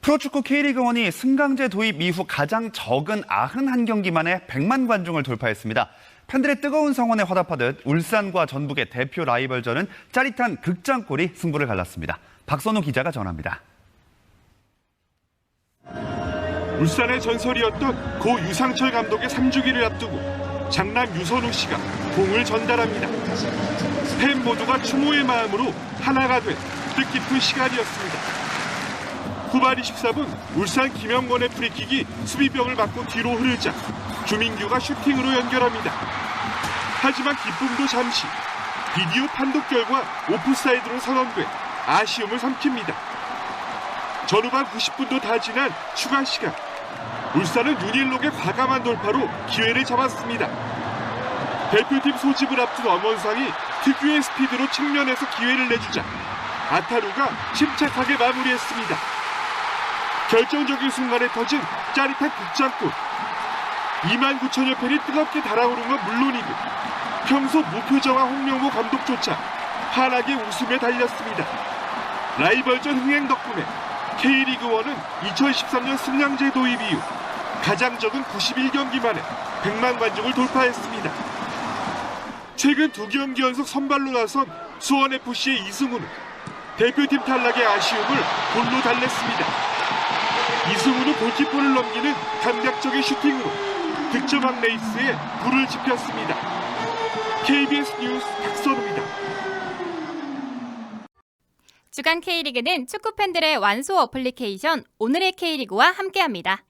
프로축구 K리그1이 승강제 도입 이후 가장 적은 91경기 만에 100만 관중을 돌파했습니다. 팬들의 뜨거운 성원에 화답하듯 울산과 전북의 대표 라이벌전은 짜릿한 극장골이 승부를 갈랐습니다. 박선우 기자가 전합니다. 울산의 전설이었던 고 유상철 감독의 3주기를 앞두고 장남 유선우 씨가 공을 전달합니다. 팬 모두가 추모의 마음으로 하나가 된 뜻깊은 시간이었습니다. 후반 24분 울산 김영권의 프리킥이 수비병을 맞고 뒤로 흐르자 주민규가 슈팅으로 연결합니다. 하지만 기쁨도 잠시, 비디오 판독 결과 오프사이드로 선언돼 아쉬움을 삼킵니다. 전후반 90분도 다 지난 추가 시간, 울산은 윤일록의 과감한 돌파로 기회를 잡았습니다. 대표팀 소집을 앞둔 엄원상이 특유의 스피드로 측면에서 기회를 내주자 아타루가 침착하게 마무리했습니다. 결정적인 순간에 터진 짜릿한 극장골. 2만 9천여 팬이 뜨겁게 달아오른 건 물론이고 평소 무표정한 홍명보 감독조차 환하게 웃으며 달렸습니다. 라이벌전 흥행 덕분에 K리그1은 2013년 승강제 도입 이후 가장 적은 91경기 만에 100만 관중을 돌파했습니다. 최근 2경기 연속 선발로 나선 수원FC의 이승우는 대표팀 탈락의 아쉬움을 골로 달랬습니다. 이승우는 골키퍼를 넘기는 감각적인 슈팅으로 득점왕 레이스에 불을 지폈습니다. KBS 뉴스 박선우입니다. 주간 K리그는 축구 팬들의 완소 어플리케이션 오늘의 K리그와 함께합니다.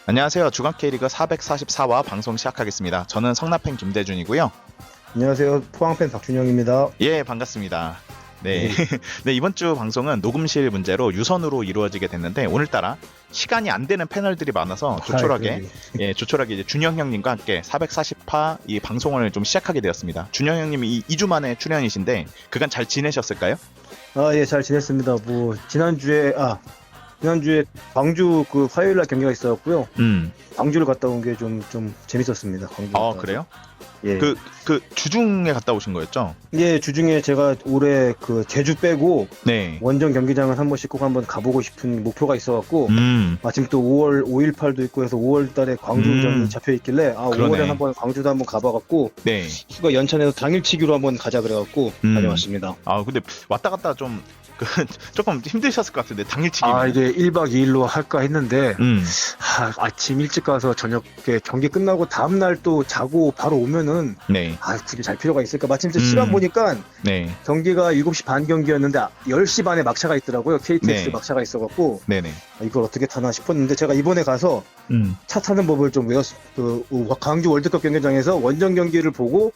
안녕하세요. 주간 K리그 444화 방송 시작하겠습니다. 저는 성남팬 김대준이고요. 안녕하세요. 포항팬 박준영입니다. 예, 반갑습니다. 네. 네, 이번 주 방송은 녹음실 문제로 유선으로 이루어지게 됐는데 오늘따라 시간이 안 되는 패널들이 많아서 조촐하게 조촐하게 이제 준영 형님과 함께 440화 이 방송을 좀 시작하게 되었습니다. 준영 형님이 2주 만에 출연이신데 그간 잘 지내셨을까요? 예, 잘 지냈습니다. 지난주에 광주 그 화요일 날 경기가 있었고요. 광주를 갔다 온 게 좀 재밌었습니다. 광주. 그래요? 예. 그 주중에 갔다 오신 거였죠? 예, 주중에 제가 올해 그 제주 빼고 네. 원정 경기장을 한 번씩 꼭 한번 가보고 싶은 목표가 있어갖고 마침 또 5월 5.18도 있고 해서 5월 달에 광주전이 잡혀 있길래 5월에 한번 광주도 한번 가봐갖고 네. 휴가 연찬해서 당일치기로 한번 가자 그래갖고 다녀왔습니다. 근데 왔다 갔다 좀 조금 힘드셨을 것 같은데 당일치기면. 이게 1박 2일로 할까 했는데 아침 일찍 가서 저녁에 경기 끝나고 다음날 또 자고 바로 오면은 네. 굳이 잘 필요가 있을까. 마침 시간 보니까 네. 경기가 7시 반 경기였는데 10시 반에 막차가 있더라고요. KTX 네. 막차가 있어갖고 네네. 이걸 어떻게 타나 싶었는데 제가 이번에 가서 차 타는 법을 좀 광주 월드컵 경기장에서 원정 경기를 보고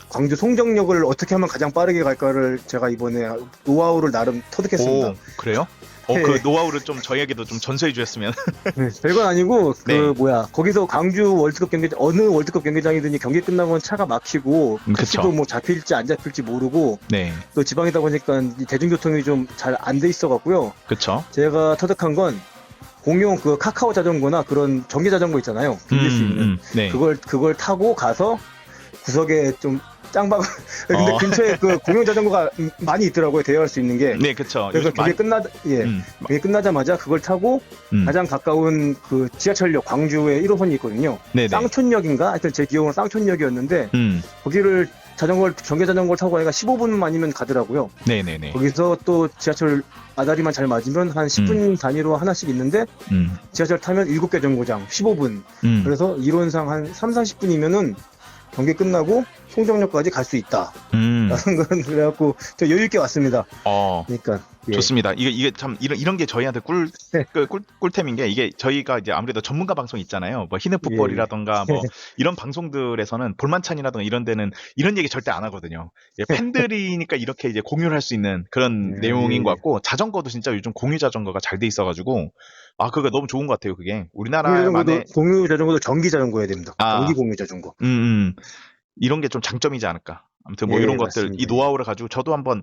광주 송정역을 어떻게 하면 가장 빠르게 갈까를 제가 이번에 노하우를 나름 터득했습니다. 오, 그래요? 네. 그 노하우를 좀 저희에게도 좀 전수해 주셨으면. 네, 별건 아니고 네. 거기서 광주 월드컵 경기장 어느 월드컵 경기장이든지 경기 끝나면 차가 막히고 택시도 뭐 잡힐지 안 잡힐지 모르고 네. 또 지방이다 보니까 이 대중교통이 좀 잘 안 돼 있어갖고요. 그렇죠. 제가 터득한 건 공용 그 카카오 자전거나 그런 전기 자전거 있잖아요. 빌릴 수 있는 네. 그걸 타고 가서 구석에 좀 짱박 근데 근처에 그 공용 자전거가 많이 있더라고요. 대여할 수 있는 게. 네, 그렇죠. 그래서 경기 끝나자마자 그걸 타고 가장 가까운 그 지하철역 광주에 1호선이 있거든요. 네네. 쌍촌역인가? 하여튼 제 기억으로 쌍촌역이었는데 거기를 전기 자전거를 타고 가니까 15분만 아니면 가더라고요. 네네네. 거기서 또 지하철 아다리만 잘 맞으면 한 10분 단위로 하나씩 있는데 지하철 타면 7개 정거장 15분. 그래서 이론상 한 30-40분이면은 경기 끝나고 송정역까지 갈 수 있다. 라는 건 그래갖고 저 여유 있게 왔습니다. 그러니까 예. 좋습니다. 이게 참 이런 게 저희한테 꿀템인 게 이게 저희가 이제 아무래도 전문가 방송 있잖아요. 뭐 히든풋볼이라던가 뭐 이런 방송들에서는 볼만찬이라던가 이런 데는 이런 얘기 절대 안 하거든요. 예, 팬들이니까 이렇게 이제 공유를 할 수 있는 그런 내용인 것 같고 자전거도 진짜 요즘 공유 자전거가 잘 돼 있어가지고 그거 너무 좋은 것 같아요. 그게 우리나라만의 공유 자전거도 전기 자전거여야 됩니다. 전기 공유 자전거. 이런 게 좀 장점이지 않을까. 아무튼 뭐 이런 것들 맞습니다. 이 노하우를 가지고 저도 한번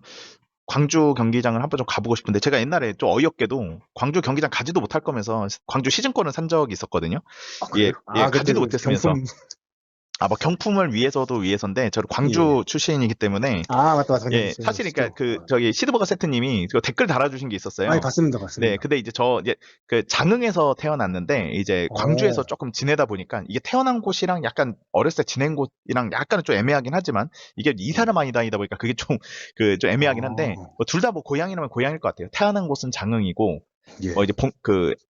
광주 경기장을 한번 좀 가보고 싶은데 제가 옛날에 좀 어이없게도 광주 경기장 가지도 못할 거면서 광주 시즌권을 산 적이 있었거든요. 가지도 못했으면서 뭐 경품을 위해서인데 저는 광주 출신이기 때문에 맞다. 사실 그러니까 저기 시드버거 세트님이 그 댓글 달아주신 게 있었어요. 봤습니다. 네, 근데 이제 그 장흥에서 태어났는데 이제 광주에서 조금 지내다 보니까 이게 태어난 곳이랑 약간 어렸을 때 지낸 곳이랑 약간은 좀 애매하긴 하지만 이게 이사를 많이 다니다 보니까 그게 좀 애매하긴 한데 둘 다 뭐 고향이라면 고향일 것 같아요. 태어난 곳은 장흥이고 이제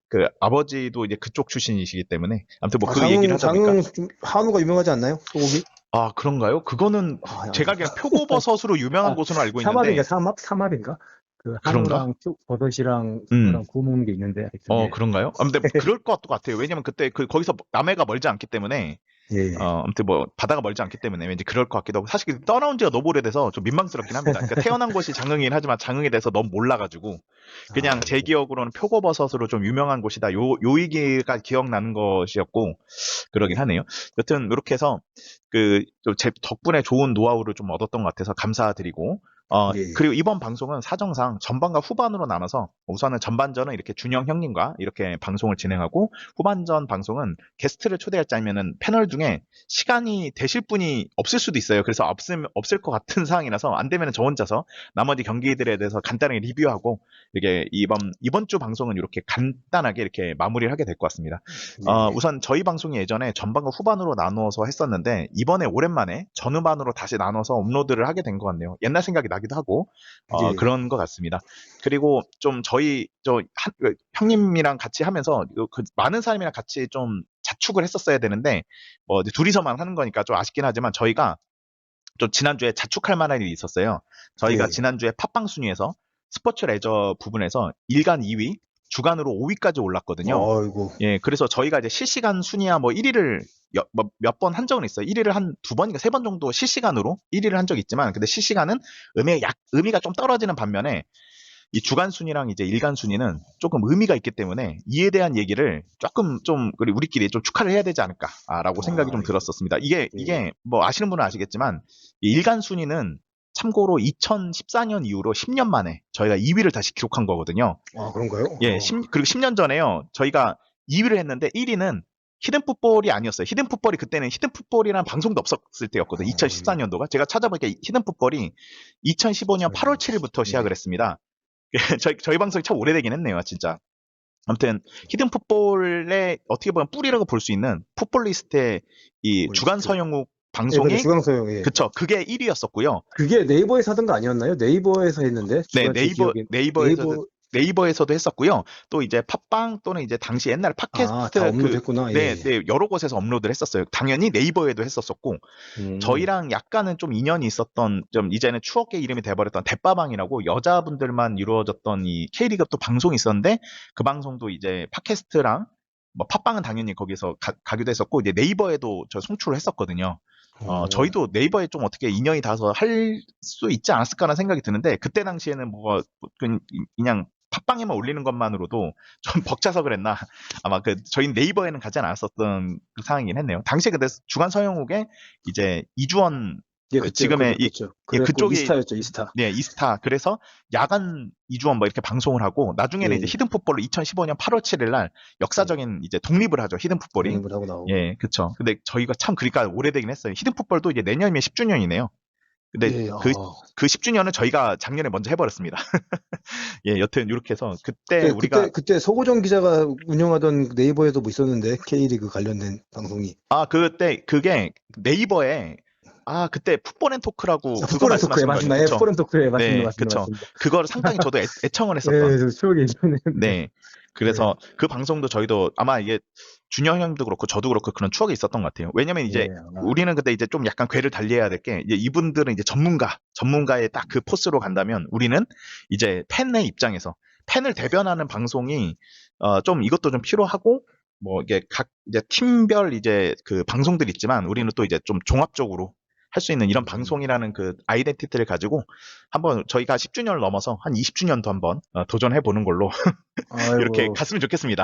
그 아버지도 이제 그쪽 출신이시기 때문에 아무튼 뭐 그 얘기를 하다 보니까 장흥 좀 한우가 유명하지 않나요? 소고기? 그런가요? 그거는 제가 그냥 표고버섯으로 유명한 곳으로 알고 있는데 삼합인가? 그런가? 한우랑 버섯이랑 그거랑 구워 먹는 게 있는데. 하여튼, 그런가요? 근데 그럴 것 같아요. 왜냐면 그때 거기서 남해가 멀지 않기 때문에 아무튼 뭐 바다가 멀지 않기 때문에 왠지 그럴 것 같기도 하고 사실 떠나온 지가 너무 오래돼서 좀 민망스럽긴 합니다. 그러니까 태어난 곳이 장흥이긴 하지만 장흥에 대해서 너무 몰라가지고 그냥 제 기억으로는 표고버섯으로 좀 유명한 곳이다. 요 얘기가 기억나는 것이었고 그러긴 하네요. 여튼 이렇게 해서 제 덕분에 좋은 노하우를 좀 얻었던 것 같아서 감사드리고 그리고 이번 방송은 사정상 전반과 후반으로 나눠서 우선은 전반전은 이렇게 준영 형님과 이렇게 방송을 진행하고 후반전 방송은 게스트를 초대할 짜면은 패널 중에 시간이 되실 분이 없을 수도 있어요. 그래서 없을 것 같은 상황이라서 안 되면은 저 혼자서 나머지 경기들에 대해서 간단하게 리뷰하고 이게 이번 주 방송은 이렇게 간단하게 이렇게 마무리를 하게 될 것 같습니다. 우선 저희 방송이 예전에 전반과 후반으로 나누어서 했었는데 이번에 오랜만에 전후반으로 다시 나눠서 업로드를 하게 된 것 같네요. 옛날 생각이 나기도 하고 그런 것 같습니다. 그리고 좀 형님이랑 같이 하면서 많은 사람이랑 같이 좀 자축을 했었어야 되는데 이제 둘이서만 하는 거니까 좀 아쉽긴 하지만 저희가 좀 지난주에 자축할 만한 일이 있었어요. 저희가 지난주에 팟빵 순위에서 스포츠 레저 부분에서 일간 2위, 주간으로 5위까지 올랐거든요. 그래서 저희가 이제 실시간 순위야 뭐 1위를 몇 번 한 적은 있어요. 1위를 한 2번인가 3번 정도 실시간으로 1위를 한 적이 있지만, 근데 실시간은 의미가 좀 떨어지는 반면에 이 주간 순위랑 이제 일간 순위는 조금 의미가 있기 때문에 이에 대한 얘기를 조금 좀 우리끼리 좀 축하를 해야 되지 않을까라고 생각이 좀 들었었습니다. 이게 뭐 아시는 분은 아시겠지만 이 일간 순위는 참고로 2014년 이후로 10년 만에 저희가 2위를 다시 기록한 거거든요. 그런가요? 그리고 10년 전에요. 저희가 2위를 했는데 1위는 히든풋볼이 아니었어요. 히든풋볼이 그때는 히든풋볼이라는 방송도 없었을 때였거든요. 2014년도가. 제가 찾아보니까 히든풋볼이 2015년 8월 7일부터 시작을 했습니다. 저희 방송이 참 오래되긴 했네요, 진짜. 아무튼 히든풋볼의 어떻게 보면 뿌리라고 볼 수 있는 풋볼리스트의 이 주간 서영욱 방송이 그쵸, 그게 1위였었고요. 그게 네이버에서 하던 거 아니었나요? 네이버에서 했는데. 네, 네이버에서도 했었고요. 또 이제 팟빵 또는 이제 당시 옛날 팟캐스트 다 업로드했구나. 여러 곳에서 업로드를 했었어요. 당연히 네이버에도 했었었고 저희랑 약간은 좀 인연이 있었던 좀 이제는 추억의 이름이 돼버렸던 대빠방이라고 여자분들만 이루어졌던 이 K리그 또 방송이 있었는데 그 방송도 이제 팟캐스트랑 뭐 팟빵은 당연히 거기서 가기도 했었고 이제 네이버에도 저 송출을 했었거든요. 저희도 네이버에 좀 어떻게 인연이 닿아서 할 수 있지 않았을까라는 생각이 드는데 그때 당시에는 그냥 팟빵에만 올리는 것만으로도 좀 벅차서 그랬나 아마 저희 네이버에는 가지 않았었던 그 상황이긴 했네요. 당시에 근데 주간 서영욱에 이제 이주원 지금의 그쪽이 이스타였죠, 이스타. 네, 이스타. 그래서 야간 이주원 이렇게 방송을 하고 나중에는 이제 히든풋볼로 2015년 8월 7일 날 역사적인 이제 독립을 하죠. 히든풋볼이. 독립을 하고 나오고. 그렇죠. 근데 저희가 참 그러니까 오래되긴 했어요. 히든풋볼도 이제 내년이면 10주년이네요. 근데 그 10주년은 저희가 작년에 먼저 해버렸습니다. 여튼 이렇게 해서 그때 서고정 기자가 운영하던 네이버에도 뭐 있었는데 K리그 관련된 방송이. 그때 그게 네이버에 그때 풋볼앤 토크라고 그거 풋볼앤 토크에 말씀하시는 맞습니다. 거죠? 예, 그쵸? 풋볼앤 토크에 네, 맞습니다. 그쵸. 맞습니다. 그거를 상당히 저도 애청을 예, 했었던. 저 추억이 있네요. 네. 그래서 그 방송도 저희도 아마 이게 준영 형님도 그렇고 저도 그렇고 그런 추억이 있었던 것 같아요. 왜냐면 이제 예, 아마. 우리는 근데 이제 좀 약간 궤를 달리해야 될 게 이제 이분들은 이제 전문가의 딱 그 포스로 간다면 우리는 이제 팬의 입장에서 팬을 대변하는 방송이 좀 이것도 좀 필요하고 뭐 이게 각 이제 팀별 이제 그 방송들 있지만 우리는 또 이제 좀 종합적으로 할 수 있는 이런 방송이라는 그 아이덴티티를 가지고 한번 저희가 10주년을 넘어서 한 20주년도 한번 도전해 보는 걸로 이렇게 아이고, 갔으면 좋겠습니다.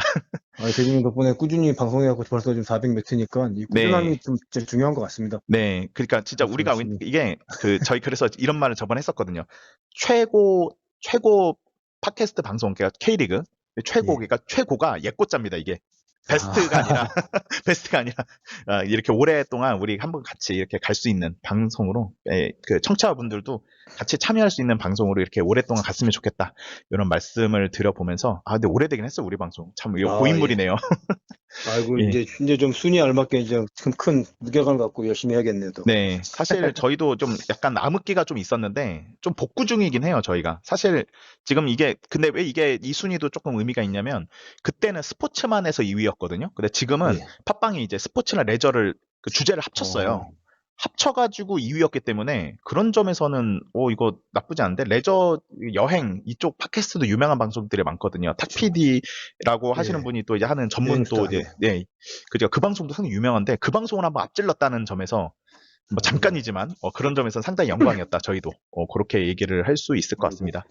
대리님 덕분에 꾸준히 방송해갖고 벌써 지금 400 몇이니까 이 꾸준함이 네. 좀 진짜 중요한 것 같습니다. 네, 그러니까 진짜 우리가 열심히. 이게 저희 그래서 이런 말을 저번에 했었거든요. 최고 팟캐스트 방송 그러니까 K리그 그러니까 최고가 예꽃자입니다 이게. 베스트가 아니라 베스트가 아니라 이렇게 오랫동안 우리 한번 같이 이렇게 갈 수 있는 방송으로 그 청취자분들도 같이 참여할 수 있는 방송으로 이렇게 오랫동안 갔으면 좋겠다 이런 말씀을 드려보면서 근데 오래되긴 했어 우리 방송 참 이거 고인물이네요. 아이고, 예. 이제 좀 순위에 알맞게 이제 큰 무게감 갖고 열심히 해야겠네요, 또. 네, 사실 저희도 좀 약간 암흑기가 좀 있었는데 좀 복구 중이긴 해요 저희가. 사실 지금 이게 근데 왜 이게 이 순위도 조금 의미가 있냐면 그때는 스포츠만 해서 2위였거든요. 근데 지금은 예. 팟빵이 이제 스포츠나 레저를 그 주제를 합쳤어요. 합쳐가지고 2위였기 때문에 그런 점에서는 이거 나쁘지 않은데 레저 여행 이쪽 팟캐스트도 유명한 방송들이 많거든요. 탁PD라고 하시는 예. 분이 또 이제 하는 전문 또 이제 그죠 그 방송도 상당히 유명한데 그 방송을 한번 앞질렀다는 점에서 뭐 잠깐이지만 그런 점에서는 상당히 영광이었다. 저희도 그렇게 얘기를 할 수 있을 것 같습니다.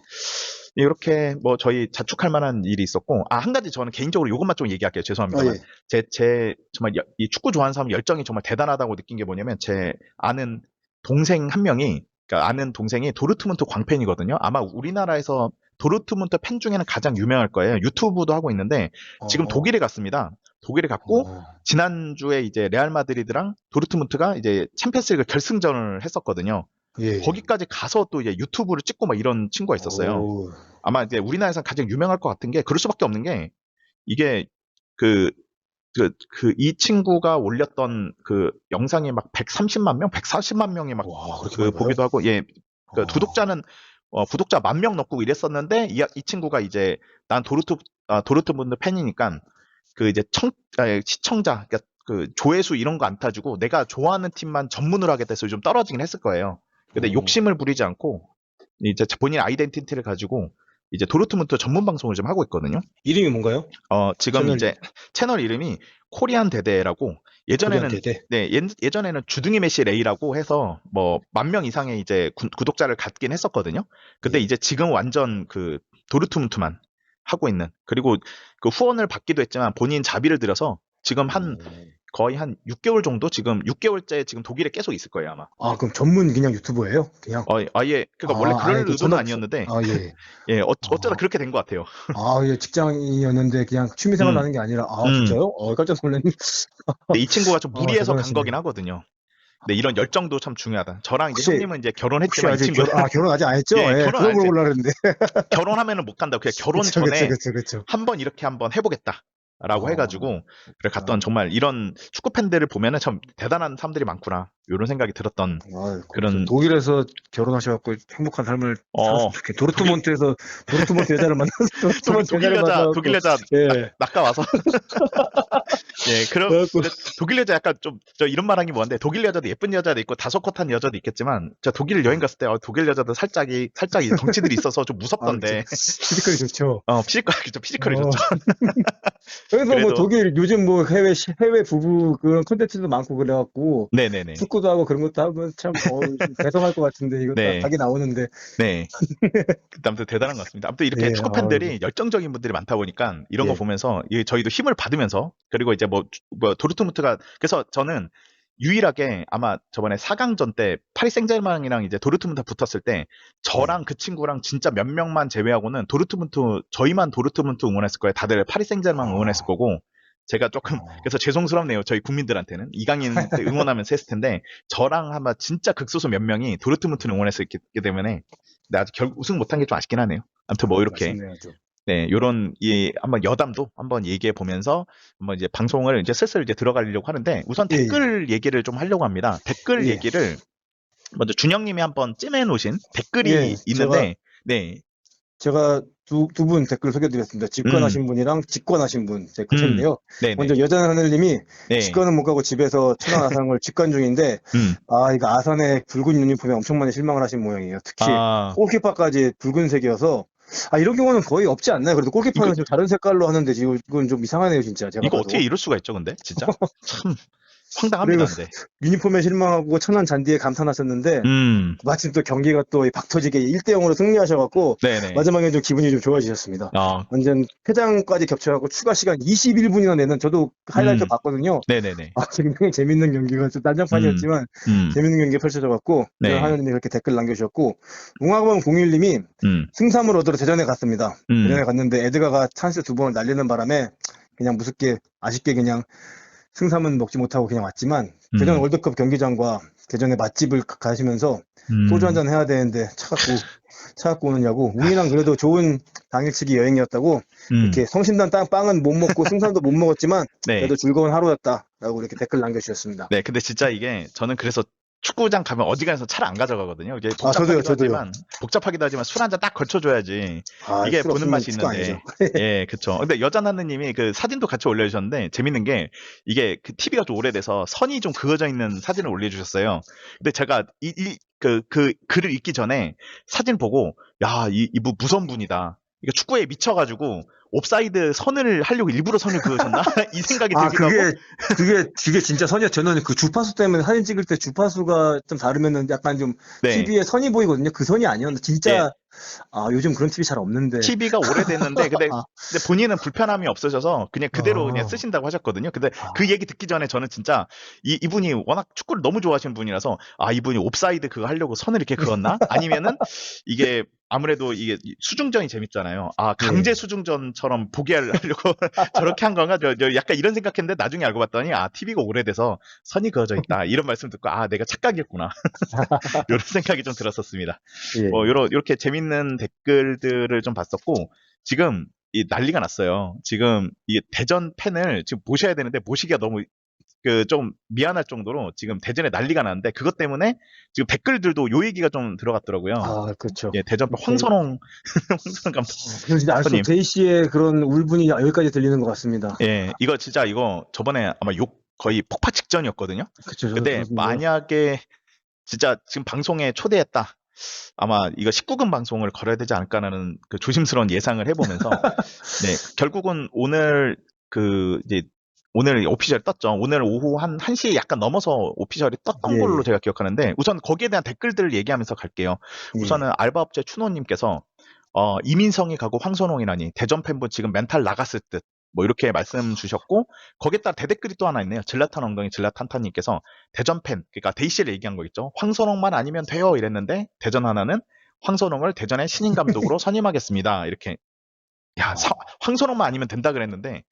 이렇게 뭐 저희 자축할 만한 일이 있었고 한 가지 저는 개인적으로 이것만 좀 얘기할게요. 죄송합니다만 제 정말 이 축구 좋아하는 사람 열정이 정말 대단하다고 느낀 게 뭐냐면 제 아는 동생 한 명이 그러니까 아는 동생이 도르트문트 광팬이거든요. 아마 우리나라에서 도르트문트 팬 중에는 가장 유명할 거예요. 유튜브도 하고 있는데 지금 독일에 갔습니다. 독일에 갔고 지난주에 이제 레알 마드리드랑 도르트문트가 이제 챔피언스리그 결승전을 했었거든요. 예. 거기까지 가서 또 이제 유튜브를 찍고 막 이런 친구가 있었어요. 아마 이제 우리나라에서 가장 유명할 것 같은 게 그럴 수밖에 없는 게 이게 이 친구가 올렸던 그 영상이 막 130만 명, 140만 명이 막 보기도 하고 구독자는 구독자 10,000명 넘고 이랬었는데 이 친구가 이제 난 도르트문트 팬이니까 그 이제 시청자 그러니까 그 조회수 이런 거 안 타주고 내가 좋아하는 팀만 전문으로 하게 돼서 좀 떨어지긴 했을 거예요. 근데 욕심을 부리지 않고 이제 본인 아이덴티티를 가지고 이제 도르트문트 전문 방송을 좀 하고 있거든요. 이름이 뭔가요? 지금 이제 채널 이름이 코리안 대대라고 예전에는 예전에는 주둥이 메시 레이라고 해서 뭐 10,000명 이상의 이제 구독자를 갖긴 했었거든요. 근데 이제 지금 완전 그 도르트문트만 하고 있는 그리고 그 후원을 받기도 했지만 본인 자비를 들여서 지금 거의 한 6개월 정도 지금 6개월째 지금 독일에 계속 있을 거예요 아마. 그럼 전문 그냥 유튜버예요? 그냥? 아예 그러니까 원래 그럴 의도는 아니었는데 어쩌다 그렇게 된 것 같아요. 예, 직장이었는데 그냥 취미생활 하는 게 아니라 진짜요? 깜짝 놀랐네. 근데 이 친구가 좀 무리해서 간 대단하시네. 거긴 하거든요. 근데 이런 열정도 참 중요하다. 저랑 이제 혹시- 형님은 이제 결혼했지만 이 아직 친구 결혼 아직 안 했죠? 예, 예, 결혼 그거 안 했어요. 물어보려고 그랬는데. 결혼하면은 못 간다. 그냥 결혼 전에 그쵸. 한번 이렇게 한번 해보겠다. 라고 해가지고 그래 갔던 정말 이런 축구 팬들을 보면은 참 대단한 사람들이 많구나 이런 생각이 들었던 그런 독일에서 결혼하셔갖고 행복한 삶을 살았으면 좋겠. 도르트문트에서 도르트문트 여자를 만나서 독일 여자 예. 낚아와서 그럼 독일 여자 약간 좀 저 이런 말하기 뭐한데 독일 여자도 예쁜 여자도 있고 다소컷한 여자도 있겠지만 저 독일 여행 갔을 때 독일 여자도 살짝 이 덩치들이 있어서 좀 무섭던데 피지컬이 좋죠. 피지컬이 좋죠. 그래서 뭐 독일 요즘 뭐 해외 부부 그런 콘텐츠도 많고 그래갖고 네네네. 축구도 하고 그런 것도 하면 참 배송할 것 같은데 이거 다 각이 나오는데. 네. 아무튼 대단한 것 같습니다. 아무튼 이렇게 축구 팬들이 열정적인 분들이 많다 보니까 이런 거 보면서 저희도 힘을 받으면서 그리고 이제 뭐 도르트문트가 그래서 저는 유일하게 아마 저번에 4강전 때 파리 생제르맹이랑 이제 도르트문트 붙었을 때 저랑 그 친구랑 진짜 몇 명만 제외하고는 저희만 도르트문트 응원했을 거예요. 다들 파리 생제르맹 응원했을 거고 제가 조금 그래서 죄송스럽네요. 저희 국민들한테는 이강인 응원하면서 했을 텐데 저랑 아마 진짜 극소수 몇 명이 도르트문트를 응원했었기 때문에 근데 아직 우승 못한 게 좀 아쉽긴 하네요. 아무튼 뭐 이렇게 요런 한번 여담도 한번 얘기해 보면서 한번 이제 방송을 이제 슬슬 이제 들어가려고 하는데 우선 댓글 얘기를 좀 하려고 합니다. 댓글 얘기를 먼저 준영님이 한번 찜해놓으신 댓글이 예, 있는데, 네, 제가 두 분 댓글 소개드렸습니다. 직관하신 분이랑 직관하신 분 댓글인데요. 네, 먼저 여자는 하늘님이 네, 직관은 못 가고 집에서 천안 아산을 직관 중인데 이거 아산의 붉은 유니폼에 엄청 많이 실망을 하신 모양이에요. 특히 골키퍼까지 붉은색이어서 이런 경우는 거의 없지 않나요? 그래도 골키퍼는 좀 다른 색깔로 하는데 지금 이건 좀 이상하네요, 진짜. 제가 이거 봐도. 어떻게 이럴 수가 있죠, 근데 진짜 참 황당합니다, 그리고 근데. 유니폼에 실망하고 천안 잔디에 감탄하셨는데 마침 또 경기가 또 박 터지게 1대0으로 승리하셔갖고 네네. 마지막에 좀 기분이 좀 좋아지셨습니다. 완전 퇴장까지 겹쳐갖고 추가 시간 21분이나 내는 저도 하이라이트 봤거든요. 네네네. 굉장히 재밌는 경기가 좀 난장판이었지만 재밌는 경기가 펼쳐져갖고 네. 하연님이 그렇게 댓글 남겨주셨고 웅하범 01님이 승삼을 얻으러 대전에 갔습니다. 대전에 갔는데 에드가가 찬스 2번을 날리는 바람에 그냥 무섭게 아쉽게 그냥 승삼은 먹지 못하고 그냥 왔지만 대전 월드컵 경기장과 대전의 맛집을 가시면서 소주 한잔 해야 되는데 차갖고 오느냐고 우리랑 그래도 좋은 당일치기 여행이었다고 이렇게 성심당 빵은 못 먹고 승삼도 못 먹었지만 네. 그래도 즐거운 하루였다라고 이렇게 댓글 남겨주셨습니다. 네, 근데 진짜 이게 저는 그래서 축구장 가면 어디 가서 차를 안 가져가거든요. 이게 저도요. 복잡하기도 하지만 술 한 잔 딱 걸쳐줘야지 이게 술 보는 없으면 맛이 축구 있는데. 아니죠. 예, 그쵸. 근데 여자나느님이 그 사진도 같이 올려주셨는데 재밌는 게 이게 그 TV가 좀 오래돼서 선이 좀 그어져 있는 사진을 올려주셨어요. 근데 제가 그 글을 읽기 전에 사진 보고 야, 이분 무서운 분이다. 이거 축구에 미쳐가지고 옵사이드 선을 하려고 일부러 선을 그으셨나? 이 생각이 들기도 하고. 그게 진짜 선이요. 저는 그 주파수 때문에 사진 찍을 때 주파수가 좀 다르면은 약간 좀 네. TV에 선이 보이거든요. 그 선이 아니었는데 진짜 요즘 그런 TV 잘 없는데. TV가 오래됐는데 근데 본인은 불편함이 없으셔서 그냥 그대로 그냥 쓰신다고 하셨거든요. 근데 그 얘기 듣기 전에 저는 진짜 이분이 워낙 축구를 너무 좋아하시는 분이라서 이분이 옵사이드 그거 하려고 선을 이렇게 그었나? 아니면은 이게 아무래도 이게 수중전이 재밌잖아요. 강제 수중전처럼 보게 하려고 저렇게 한 건가? 저 약간 이런 생각했는데 나중에 알고 봤더니 TV가 오래돼서 선이 그어져 있다. 이런 말씀 듣고 내가 착각이었구나. 이런 생각이 좀 들었었습니다. 예. 이렇게 재밌는 댓글들을 좀 봤었고 지금 이 난리가 났어요. 지금 이 대전 팬을 지금 모셔야 되는데 모시기가 너무 좀 미안할 정도로 지금 대전에 난리가 나는데 그것 때문에 지금 댓글들도 요 얘기가 좀 들어갔더라고요. 그렇죠. 예, 대전 황선홍 감독. 진짜 알 수 없 제이 씨의 그런 울분이 여기까지 들리는 것 같습니다. 예, 이거 저번에 아마 욕 거의 폭파 직전이었거든요. 그렇죠. 근데 만약에 진짜 지금 방송에 초대했다. 아마 이거 19금 방송을 걸어야 되지 않을까라는 그 조심스러운 예상을 해보면서 네, 결국은 오늘 이제 오늘 오피셜 떴죠. 오늘 오후 한 1시 약간 넘어서 오피셜이 떴던 걸로 제가 기억하는데 우선 거기에 대한 댓글들을 얘기하면서 갈게요. 우선은 알바업체 추노님께서 이민성이 가고 황선홍이라니 대전 팬분 지금 멘탈 나갔을 듯 뭐 이렇게 말씀 주셨고 거기에 따라 대댓글이 또 하나 있네요. 질라탄 엉덩이 질라탄탄님께서 대전 팬 그러니까 데이씨를 얘기한 거 있죠. 황선홍만 아니면 돼요 이랬는데 대전 하나는 황선홍을 대전의 신인 감독으로 선임하겠습니다. 이렇게 황선홍만 아니면 된다 그랬는데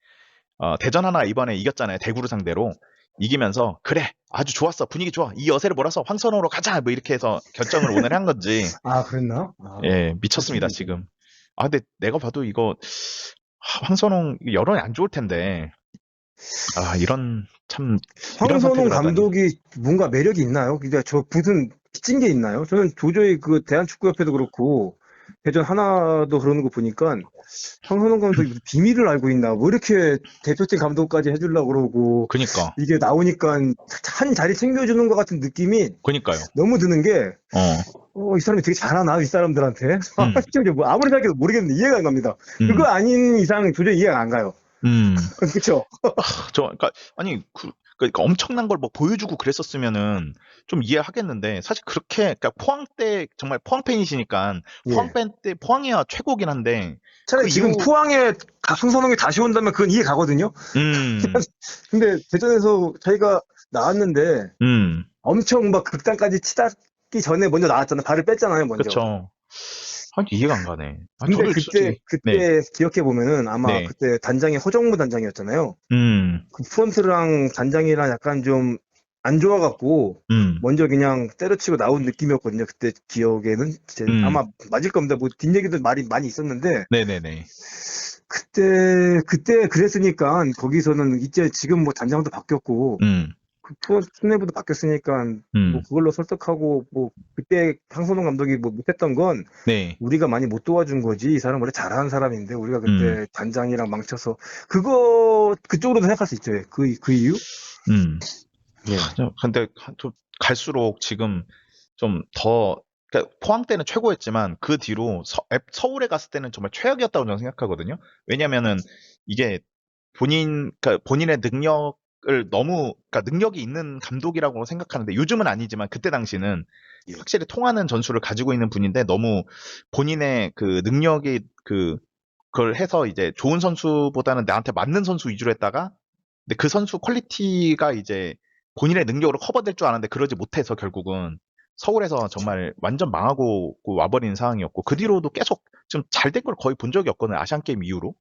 대전 하나 이번에 이겼잖아요. 대구를 상대로 이기면서 그래 아주 좋았어 분위기 좋아 이 여세를 몰아서 황선홍으로 가자 뭐 이렇게 해서 결정을 오늘 한 건지 그랬나? 예 미쳤습니다 지금. 근데 내가 봐도 이거 황선홍 여론이 안 좋을 텐데 이런 참 황선홍 감독이 뭔가 매력이 있나요? 근데 저 무슨 빚진 게 있나요? 저는 도저히 그 대한축구협회도 그렇고 대전 하나도 그러는 거 보니까 황선홍 감독이 비밀을 알고 있나? 뭐 이렇게 대표팀 감독까지 해주려고 그러고. 그니까. 이게 나오니까 한 자리 챙겨주는 것 같은 느낌이. 그니까요. 너무 드는 게. 이 사람이 되게 잘하나? 윗사람들한테. 뭐 아무리 생각해도 모르겠는데 이해가 안 갑니다. 그거 아닌 이상 도저히 이해가 안 가요. 그쵸? 그러니까 엄청난 걸 뭐 보여주고 그랬었으면은 좀 이해하겠는데 사실 그렇게 그러니까 포항 때 정말 포항 팬이시니까 포항 팬 때 포항이야 최고긴 한데 차라리 지금 포항에 황선홍이 다시 온다면 그건 이해 가거든요. 근데 대전에서 자기가 나왔는데 엄청 막 극단까지 치닫기 전에 먼저 나왔잖아요. 발을 뺐잖아요, 먼저. 그렇죠. 이해가 안 가네. 근데 그때 기억해 보면은 아마 그때 단장이 허정무 단장이었잖아요. 그 프런트랑 단장이랑 약간 좀 안 좋아갖고 먼저 그냥 때려치고 나온 느낌이었거든요. 그때 기억에는 아마 맞을 겁니다. 뭐 뒷얘기도 많이 있었는데. 네네네. 그때 그랬으니까 거기서는 이제 지금 뭐 단장도 바뀌었고 수뇌부도 바뀌었으니까 뭐 그걸로 설득하고 뭐 그때 황선홍 감독이 뭐 못했던 건 네. 우리가 많이 못 도와준 거지. 이 사람 원래 잘하는 사람인데 우리가 그때 단장이랑 망쳐서 그쪽으로도 생각할 수 있죠. 그 이유? 예. 근데 좀 갈수록 지금 좀 더 그러니까 포항 때는 최고였지만 그 뒤로 서울에 갔을 때는 정말 최악이었다고 저는 생각하거든요. 왜냐면은 이게 그러니까 본인의 능력을 너무 그러니까 능력이 있는 감독이라고 생각하는데 요즘은 아니지만 그때 당시는 예. 확실히 통하는 전술을 가지고 있는 분인데 너무 본인의 그 능력이 그걸 해서 이제 좋은 선수보다는 나한테 맞는 선수 위주로 했다가 근데 그 선수 퀄리티가 이제 본인의 능력으로 커버될 줄 아는데 그러지 못해서 결국은 서울에서 정말 완전 망하고 와버린 상황이었고 그 뒤로도 계속 좀 잘 된 걸 거의 본 적이 없거든요. 아시안게임 이후로.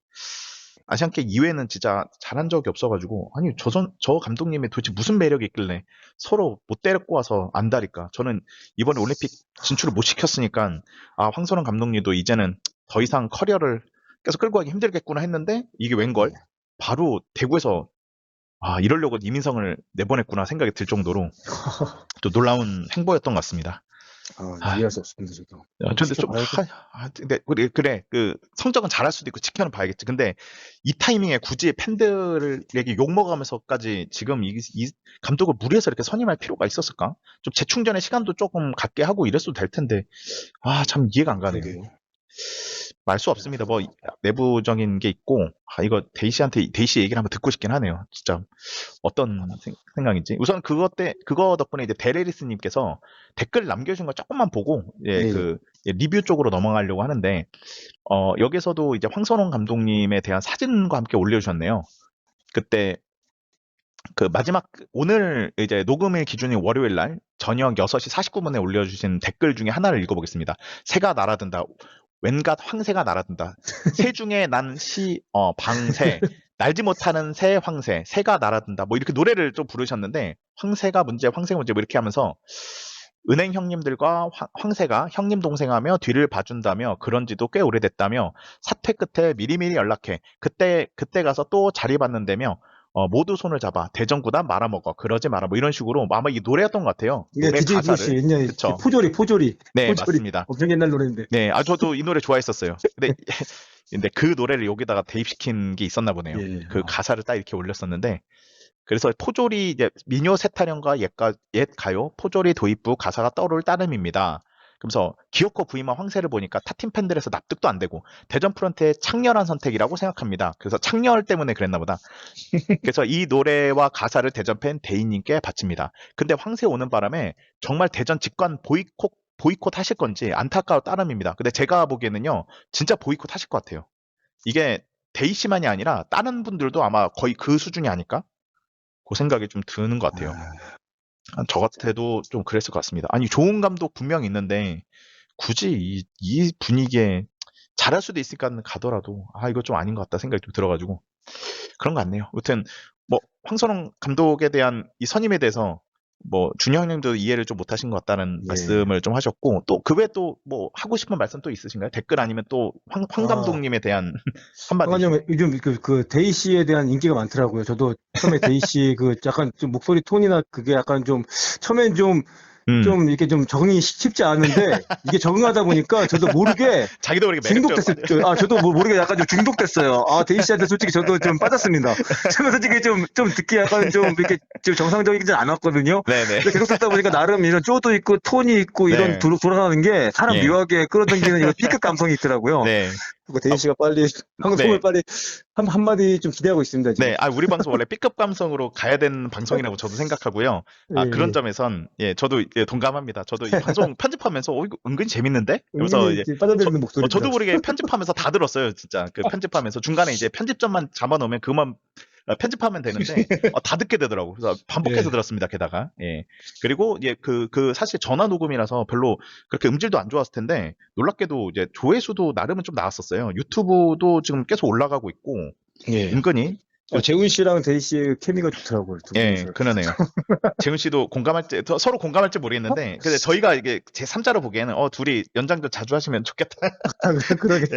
아시안게임 이후에는 진짜 잘한 적이 없어가지고 아니 저 감독님이 도대체 무슨 매력이 있길래 서로 못 데리고 와서 안다니까. 저는 이번에 올림픽 진출을 못 시켰으니까 아 황선홍 감독님도 이제는 더 이상 커리어를 계속 끌고 가기 힘들겠구나 했는데 이게 웬걸 바로 대구에서 아 이러려고 이민성을 내보냈구나 생각이 들 정도로 또 놀라운 행보였던 것 같습니다. 이해할 수 없습니다, 저도. 근데 좀, 근데, 그래, 그, 성적은 잘할 수도 있고, 지켜는 봐야겠지. 근데, 이 타이밍에 굳이 팬들에게 욕먹으면서까지 지금 이 감독을 무리해서 이렇게 선임할 필요가 있었을까? 좀 재충전의 시간도 조금 갖게 하고 이랬어도 될 텐데, 참 이해가 안 가네요. 말 수 없습니다. 뭐, 내부적인 게 있고, 이거 데이씨 얘기를 한번 듣고 싶긴 하네요. 진짜, 어떤 생각인지. 우선 그거 덕분에 이제 데레리스님께서 댓글 남겨주신 거 조금만 보고, 리뷰 쪽으로 넘어가려고 하는데, 여기서도 이제 황선홍 감독님에 대한 사진과 함께 올려주셨네요. 그때, 그 마지막, 오늘 이제 녹음일 기준인 월요일 날, 저녁 6시 49분에 올려주신 댓글 중에 하나를 읽어보겠습니다. 새가 날아든다. 웬갓 황새가 날아든다. 새 중에 난 방새, 날지 못하는 새 황새, 새가 날아든다. 뭐 이렇게 노래를 좀 부르셨는데 황새가 문제 뭐 이렇게 하면서 은행 형님들과 황새가 형님 동생하며 뒤를 봐준다며 그런 지도 꽤 오래됐다며 사퇴 끝에 미리미리 연락해. 그때 가서 또 자리 받는다며 모두 손을 잡아 대전구단 말아먹어 그러지 마라 뭐 이런 식으로 아마 이 노래였던 것 같아요. 예, 노래 DJ 브루스 옛날에 그쵸. 포조리. 네, 맞습니다. 엄청 옛날 노래인데. 네, 저도 이 노래 좋아했었어요. 근데 그 노래를 여기다가 대입시킨 게 있었나 보네요. 예. 그 가사를 딱 이렇게 올렸었는데 그래서 포조리 이제 미녀 세타령과 옛 가요 포조리 도입부 가사가 떠오를 따름입니다. 그러면서 기어코 부임한 황새를 보니까 타팀 팬들에서 납득도 안 되고 대전 프런트의 창렬한 선택이라고 생각합니다. 그래서 창렬 때문에 그랬나 보다. 그래서 이 노래와 가사를 대전 팬 대인님께 바칩니다. 근데 황새 오는 바람에 정말 대전 직관 보이콧 하실 건지 안타까워 따름입니다. 근데 제가 보기에는요 진짜 보이콧 하실 것 같아요. 이게 데이 씨만이 아니라 다른 분들도 아마 거의 그 수준이 아닐까? 그 생각이 좀 드는 것 같아요. 저 같아도 좀 그랬을 것 같습니다. 아니 좋은 감독 분명히 있는데 굳이 이 분위기에 잘할 수도 있으니까 가더라도 이거 좀 아닌 것 같다 생각이 좀 들어가지고 그런 것 같네요. 아무튼 뭐 황선홍 감독에 대한 이 선임에 대해서 뭐 준영 형님도 이해를 좀 못하신 것 같다는 말씀을 좀 하셨고 또 그 외에 또 뭐 하고 싶은 말씀 또 있으신가요? 댓글 아니면 또 황 감독님에 대한 한마디. 황관님 요즘 그 데이 씨에 대한 인기가 많더라고요. 저도 처음에 데이 씨 그 약간 좀 목소리 톤이나 그게 약간 좀 처음엔 좀 이렇게 좀 적응이 쉽지 않은데 이게 적응하다 보니까 저도 모르게 자기도 모르게 중독됐어요. 저도 모르게 약간 좀 중독됐어요. 데이 씨한테 솔직히 저도 좀 빠졌습니다. 저는 솔직히 좀 듣기 약간 좀 이렇게 좀 정상적이지 않았거든요. 네네. 계속 듣다 보니까 나름 이런 쪼도 있고 톤이 있고 이런 돌아가는 게 사람 묘하게 끌어당기는 이런 B급 감성이 있더라고요. 네. 그리고 데이 씨가 빨리 방송을 빨리 한마디 좀 기대하고 있습니다. 지금. 네, 우리 방송 원래 B급 감성으로 가야 되는 방송이라고 저도 생각하고요. 그런 점에선 저도 동감합니다. 저도 이 방송 편집하면서 이거 은근히 재밌는데? 그래서 이제 빠져들는 목소리. 저도 모르게 편집하면서 다 들었어요, 진짜. 그 편집하면서 중간에 이제 편집점만 잡아놓으면 그만 편집하면 되는데 다 듣게 되더라고. 그래서 반복해서 들었습니다. 게다가 그리고 그 사실 전화 녹음이라서 별로 그렇게 음질도 안 좋았을 텐데 놀랍게도 이제 조회수도 나름은 좀 나왔었어요. 유튜브도 지금 계속 올라가고 있고 은근히 재훈 씨랑 데이 씨의 케미가 좋더라고요. 그러네요. 재훈 씨도 서로 공감할지 모르겠는데, 근데 저희가 이게 제 3자로 보기에는, 둘이 연장도 자주 하시면 좋겠다. 그러게.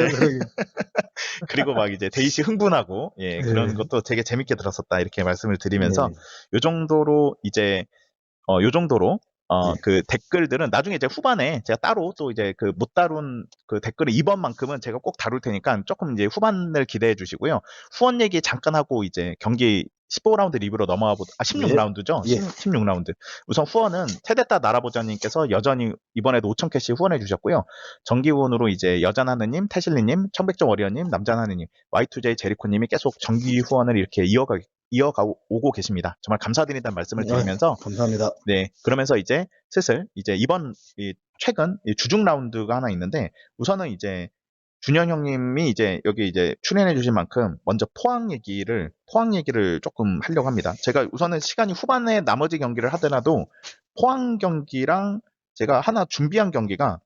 그리고 막 이제 데이시 흥분하고 예, 그런 네. 것도 되게 재밌게 들었었다 이렇게 말씀을 드리면서 네. 요 정도로 이제 요 정도로 네. 그 댓글들은 나중에 이제 후반에 제가 따로 또 이제 그 못 다룬 그 댓글을 이번만큼은 제가 꼭 다룰 테니까 조금 이제 후반을 기대해 주시고요. 후원 얘기 잠깐 하고 이제 경기 15라운드 리뷰로 넘어가 16라운드죠? 예. 16라운드. 우선 후원은 세대따 나라보자님께서 여전히 이번에도 5,000캐시 후원해 주셨고요. 정기 후원으로 이제 여잔하느님, 태실리님, 청백정 워리어님, 남잔하느님, Y2J 제리코님이 계속 정기 후원을 이렇게 이어가고 계십니다. 정말 감사드린다는 말씀을 드리면서 감사합니다. 네, 그러면서 이제 슬슬 이제 이번 최근 주중 라운드가 하나 있는데 우선은 이제 준현 형님이 이제 여기 이제 출연해 주신 만큼 먼저 포항 얘기를 조금 하려고 합니다. 제가 우선은 시간이 후반에 나머지 경기를 하더라도 포항 경기랑 제가 하나 준비한 경기가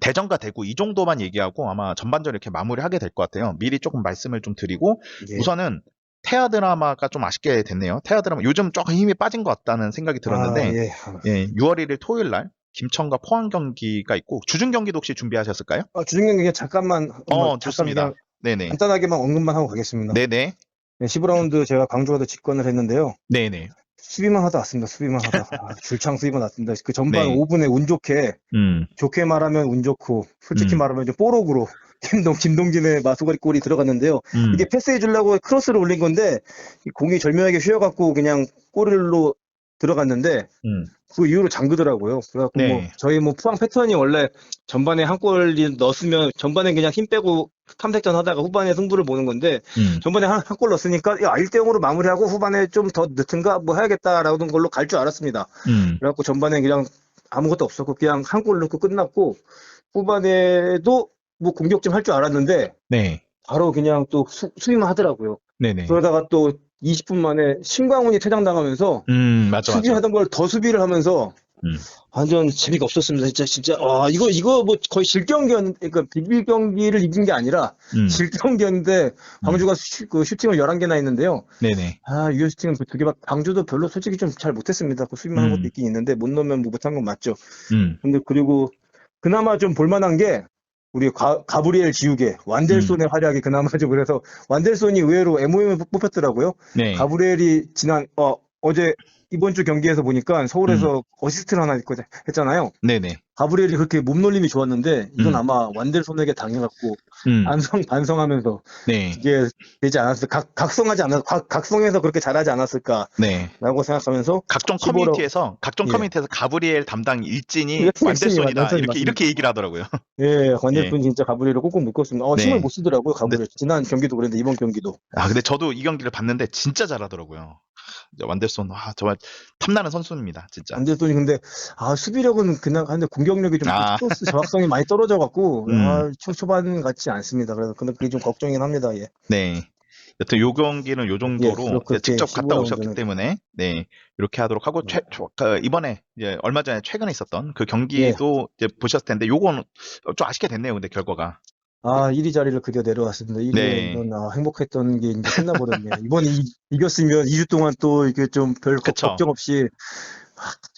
대전과 대구 이 정도만 얘기하고 아마 전반전을 이렇게 마무리하게 될 것 같아요. 미리 조금 말씀을 좀 드리고 예. 우선은 태아 드라마가 좀 아쉽게 됐네요. 태아 드라마 요즘 조금 힘이 빠진 것 같다는 생각이 들었는데 예, 6월 1일 토요일 날 김천과 포항 경기가 있고 주중 경기도 혹시 준비하셨을까요? 주중 경기 잠깐만 좋습니다. 네네. 간단하게만 언급만 하고 가겠습니다. 네네. 네, 15라운드 제가 광주 가서 직관을 했는데요. 네네. 수비만 하다 왔습니다. 수비만 하다. 줄창 수비만 왔습니다. 그 전반 네. 5분에 운 좋게 말하면 운 좋고 솔직히 말하면 좀 뽀록으로 김동진의 마수거리 골이 들어갔는데요. 이게 패스해 주려고 크로스를 올린 건데 공이 절묘하게 휘어갖고 그냥 골로 들어갔는데 그 이후로 잠그더라고요. 그래갖고 네. 저희 포항 패턴이 원래 전반에 한 골 넣었으면 전반에 그냥 힘 빼고 탐색전 하다가 후반에 승부를 보는 건데 전반에 한 골 넣었으니까 1대0으로 마무리하고 후반에 좀 더 넣든가 해야겠다라는 걸로 갈 줄 알았습니다. 그래갖고 전반에 그냥 아무것도 없었고 그냥 한 골 넣고 끝났고 후반에도 공격 좀 할 줄 알았는데 네. 바로 그냥 또 수비만 하더라고요. 네네. 그러다가 또 20분 만에 신광훈이 퇴장당하면서 맞아. 수비하던 걸 더 수비를 하면서 완전 재미가 없었습니다. 진짜 이거 거의 질경기였는데 그러니까 비빌 경기를 이긴 게 아니라 질경기였는데 광주가 슈팅을 11개나 했는데요. 네네. 유효 슈팅은 그 2개밖에 광주도 별로 솔직히 좀 잘 못했습니다. 그 수비만 한 것도 있긴 있는데 못 넣으면 못한 건 맞죠. 근데 그리고 그나마 좀 볼만한 게 우리 가브리엘 지우개 완델손의 활약이 그나마 좀 그래서 완델손이 의외로 MOM을 뽑혔더라고요. 네. 가브리엘이 지난 어제 이번 주 경기에서 보니까 서울에서 어시스트를 하나 했잖아요. 네네. 가브리엘이 그렇게 몸놀림이 좋았는데 이건 아마 완델손에게 당해갖고 반성하면서 네. 이게 되지 않았을까 각성하지 않았 각성해서 그렇게 잘하지 않았을까라고 네. 생각하면서 각종 커뮤니티에서 가브리엘 담당 일진이 완델손이다 이렇게 얘기를 하더라고요. 예, 완델손 진짜 가브리엘을 꾹꾹 묶었습니다. 힘을 못 쓰더라고요 가브리엘. 지난 경기도 그랬는데 이번 경기도. 근데 저도 이 경기를 봤는데 진짜 잘하더라고요. 완델손 정말 탐나는 선수입니다, 진짜. 완델손이 근데 수비력은 그냥 하는데 공격력이 좀 크로스 정확성이 많이 떨어져갖고 초반 같지 않습니다. 그래서 그게 좀 걱정이긴 합니다. 예. 네. 여튼 요 경기는 요 정도로 직접 갔다 오셨기 때문에 네 이렇게 하도록 하고 이번에 이제 얼마 전에 최근에 있었던 그 경기도 이제 보셨을 텐데 요건 좀 아쉽게 됐네요. 근데 결과가. 1위 자리를 그려 내려왔습니다. 1위는 행복했던 게 이제 끝나버렸네요. 이번에 이겼으면 2주 동안 또 이게 좀 별 걱정 없이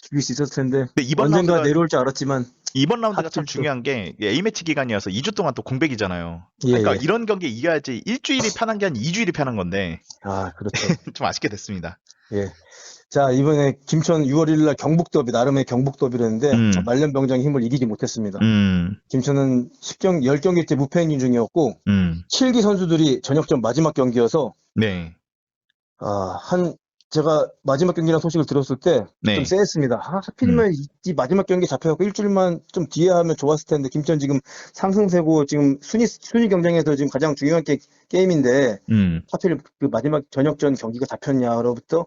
죽일 수 있었을 텐데 언젠가 내려올 줄 알았지만 이번 라운드가 참 중요한 게 A매치 기간이어서 2주 동안 또 공백이잖아요. 그러니까 이런 경기 이겨야지 일주일이 편한 게 아니라 2주일이 편한 건데 그렇죠. 좀 아쉽게 됐습니다. 예. 자, 이번에 김천 6월 1일 날 경북 더비, 나름의 경북 더비를 했는데 말년병장의 힘을 이기지 못했습니다. 김천은 10경기째 무패 행진 중이었고 7기 선수들이 전역전 마지막 경기여서 네. 제가 마지막 경기라는 소식을 들었을 때 좀 쎄했습니다. 하필이면 이 마지막 경기 잡혀갖고 일주일만 좀 뒤에 하면 좋았을 텐데 김천 지금 상승세고 지금 순위 경쟁에서 지금 가장 중요한 게임인데 하필 그 마지막 전역전 경기가 잡혔냐로부터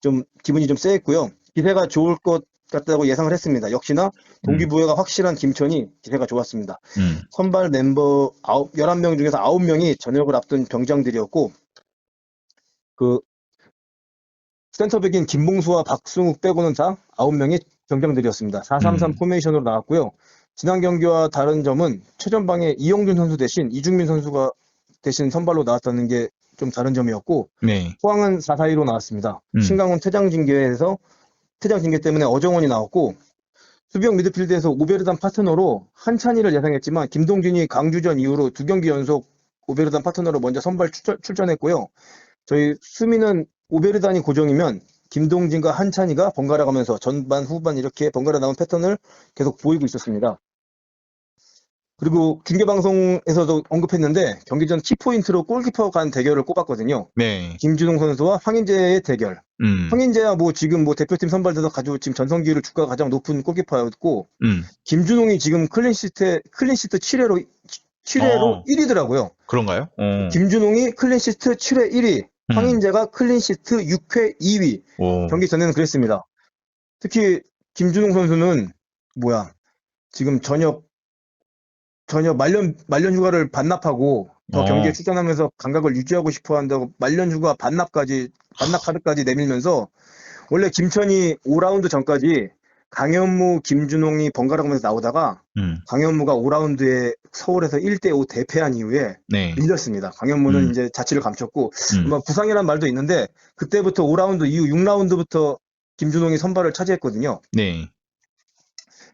좀 기분이 좀 쎄했고요. 기세가 좋을 것 같다고 예상을 했습니다. 역시나 동기부여가 확실한 김천이 기세가 좋았습니다. 선발 멤버 11명 중에서 9명이 전역을 앞둔 병장들이었고 센터백인 김봉수와 박승욱 빼고는 다 9명이 병장들이었습니다. 4-3-3 포메이션으로 나왔고요. 지난 경기와 다른 점은 최전방에 이용준 선수 대신 이중민 선수가 대신 선발로 나왔다는 게 좀 다른 점이었고 포항은 4-4-2로 나왔습니다. 신강훈 퇴장 징계 때문에 어정원이 나왔고 수비형 미드필드에서 오베르단 파트너로 한찬희를 예상했지만 김동진이 강주전 이후로 2경기 연속 오베르단 파트너로 먼저 선발 출전했고요. 저희 수미는 오베르단이 고정이면 김동진과 한찬이가 번갈아 가면서 전반, 후반 이렇게 번갈아 나온 패턴을 계속 보이고 있었습니다. 그리고 중계방송에서도 언급했는데 경기 전 키포인트로 골키퍼 간 대결을 꼽았거든요. 네. 김준홍 선수와 황인재의 대결. 황인재야 뭐 지금 뭐 대표팀 선발돼서 가지고 지금 전성기를 주가가 가장 높은 골키퍼였고 김준홍이 지금 클린시트 7회로 1위더라고요. 그런가요? 김준홍이 클린시트 7회 1위, 황인재가 클린시트 6회 2위. 오. 경기 전에는 그랬습니다. 특히 김준홍 선수는 지금 전혀 말년 휴가를 반납하고 더 경기에 출전하면서 감각을 유지하고 싶어 한다고 말년 휴가 반납 카드까지 내밀면서 원래 김천이 5라운드 전까지 강현무, 김준홍이 번갈아 가면서 나오다가 강현무가 5라운드에 서울에서 1대5 대패한 이후에 네. 밀렸습니다. 강현무는 이제 자취를 감췄고 부상이라는 말도 있는데 그때부터 5라운드 이후 6라운드부터 김준홍이 선발을 차지했거든요. 네.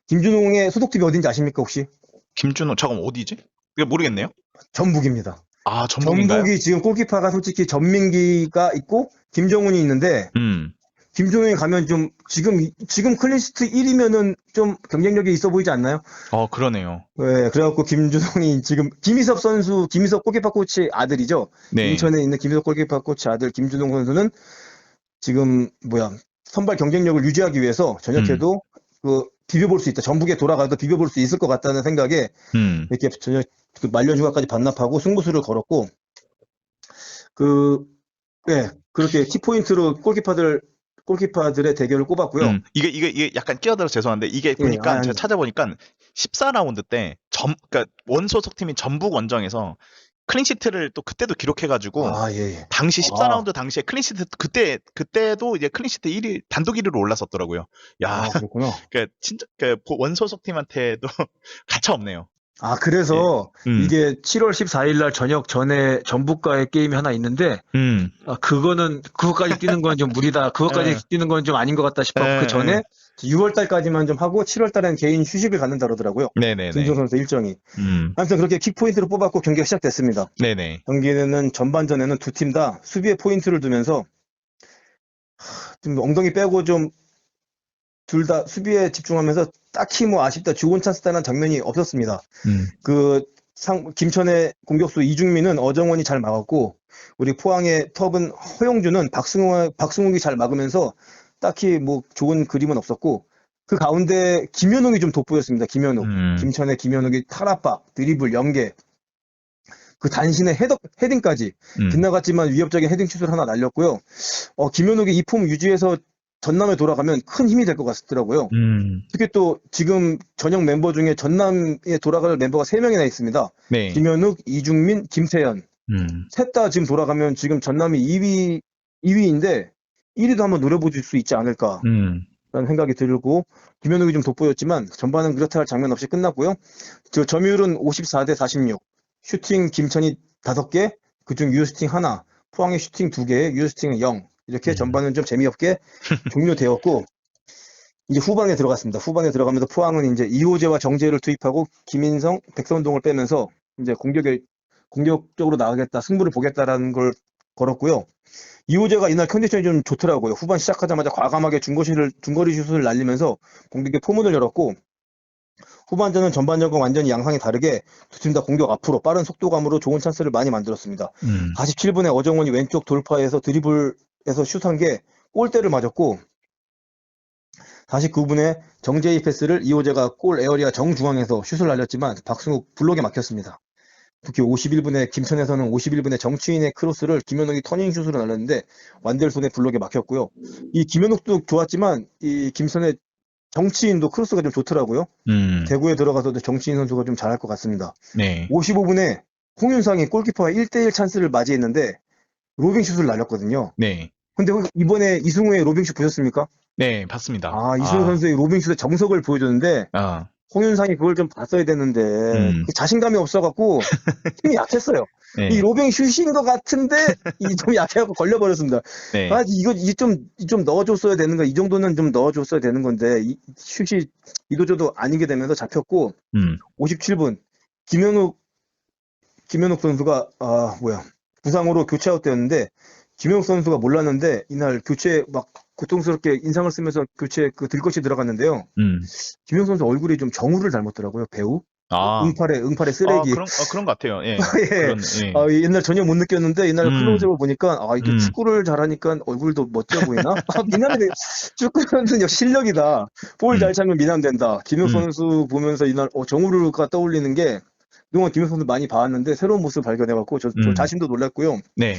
김준홍의 소속팀이 어딘지 아십니까 혹시? 김준호 잠깐 어디지? 이거 모르겠네요. 전북입니다. 아, 전북인가요? 전북이 지금 골키퍼가 솔직히 전민기가 있고 김정훈이 있는데 김준홍이 가면 좀 지금 클린시트 1위면은 좀 경쟁력이 있어 보이지 않나요? 그러네요. 네, 그래갖고 김준홍이 지금 김희섭 골키퍼 코치 아들이죠. 네. 인천에 있는 김희섭 골키퍼 코치 아들 김준홍 선수는 지금 선발 경쟁력을 유지하기 위해서 저녁에도 비벼볼 수 있다. 전북에 돌아가도 비벼볼 수 있을 것 같다는 생각에 이렇게 저녁 말년 휴가까지 반납하고 승부수를 걸었고 그렇게 키포인트로 골키퍼들의 대결을 꼽았고요. 이게 약간 끼어들어서 죄송한데 이게 보니까 제가 찾아보니까 14라운드 때 그러니까 원소속 팀인 전북 원정에서 클린시트를 또 그때도 기록해가지고 당시 14라운드 당시에 클린시트 그때도 이제 클린시트 1위 단독 1위로 올랐었더라고요. 야, 그렇구나. 그러니까 진짜 원소속 팀한테도 가차 없네요. 그래서 이게 7월 14일 날 저녁 전에 전북과의 게임이 하나 있는데 그것까지 뛰는 건 좀 무리다. 그것까지 뛰는 건 좀 아닌 것 같다 싶어. 그 전에 6월 달까지만 좀 하고 7월 달에는 개인 휴식을 갖는다 그러더라고요. 네네네. 김준호 선수 일정이. 아무튼 그렇게 킥포인트로 뽑았고 경기가 시작됐습니다. 네네. 경기는 전반전에는 두 팀 다 수비에 포인트를 두면서 좀 엉덩이 빼고 좀 둘 다 수비에 집중하면서 딱히 아쉽다, 좋은 찬스 따는 장면이 없었습니다. 김천의 공격수 이중민은 어정원이 잘 막았고, 우리 포항의 텁은 허용주는 박승욱이 잘 막으면서 딱히 좋은 그림은 없었고, 그 가운데 김현욱이 좀 돋보였습니다. 김현욱. 김천의 김현욱이 탈압박, 드리블, 연계, 그 단신의 헤딩까지 빗나갔지만 위협적인 헤딩슛을 하나 날렸고요. 김현욱이 이 폼 유지해서 전남에 돌아가면 큰 힘이 될 것 같더라고요. 특히 또 지금 전역 멤버 중에 전남에 돌아갈 멤버가 3명이나 있습니다. 네. 김현욱, 이중민, 김세현. 셋 다 지금 돌아가면 지금 전남이 2위인데 1위도 한번 노려보실 수 있지 않을까 라는 생각이 들고, 김현욱이 좀 돋보였지만 전반은 그렇다 할 장면 없이 끝났고요. 점유율은 54대 46. 슈팅 김천이 5개, 그중 유효슈팅 하나, 포항의 슈팅 2개, 유효슈팅은 0. 이렇게 전반은 좀 재미없게 종료되었고, 이제 후반에 들어갔습니다. 후반에 들어가면서 포항은 이제 이호재와 정재를 투입하고 김인성, 백선동을 빼면서 이제 공격적으로 나가겠다, 승부를 보겠다라는 걸 걸었고요. 이호재가 이날 컨디션이 좀 좋더라고요. 후반 시작하자마자 과감하게 중거리 슛을 날리면서 공격의 포문을 열었고, 후반전은 전반전과 완전히 양상이 다르게 두 팀 다 공격 앞으로 빠른 속도감으로 좋은 찬스를 많이 만들었습니다. 47분에 어정원이 왼쪽 돌파해서 드리블에서 슛한 게 골대를 맞았고, 49분에 정재희 패스를 이호재가 골 에어리아 정중앙에서 슛을 날렸지만 박승욱 블록에 막혔습니다. 특히 51분에 김천에서는 51분에 정치인의 크로스를 김현욱이 터닝슛으로 날렸는데 완델손의 블록에 막혔고요. 이 김현욱도 좋았지만 이 김천의 정치인도 크로스가 좀 좋더라고요. 대구에 들어가서도 정치인 선수가 좀 잘할 것 같습니다. 네. 55분에 홍윤상이 골키퍼와 1대1 찬스를 맞이했는데 로빙슛을 날렸거든요. 네. 근데 이번에 이승우의 로빙슛 보셨습니까? 네, 봤습니다. 이승우 선수의 로빙슛의 정석을 보여줬는데 홍윤상이 그걸 좀 봤어야 되는데 자신감이 없어갖고 힘이 약했어요. 네. 이 로빙슛인 것 같은데 좀 약해갖고 걸려버렸습니다. 네. 이거 좀 넣어줬어야 되는 거, 이 정도는 좀 넣어줬어야 되는 건데 슛이 이도저도 아니게 되면서 잡혔고 57분 김현욱 선수가 부상으로 교체 아웃되었는데 김현욱 선수가 몰랐는데 이날 교체 막 고통스럽게 인상을 쓰면서 교체 그 들것이 들어갔는데요. 김현욱 선수 얼굴이 좀 정우를 닮았더라고요. 배우. 아, 응팔의 쓰레기. 그런 것 같아요. 예. 예. 그런, 예. 옛날 전혀 못 느꼈는데 이날 클로즈업을 보니까 이게 음. 축구를 잘하니까 얼굴도 멋져 보이나? 미남이 축구 선수는 역시 실력이다. 볼 잘 차면 미남된다. 김혁 선수 보면서 이날 정우르가 떠올리는 게 그동안 김혁 선수 많이 봐왔는데 새로운 모습을 발견해갖고 저 자신도 놀랐고요. 네.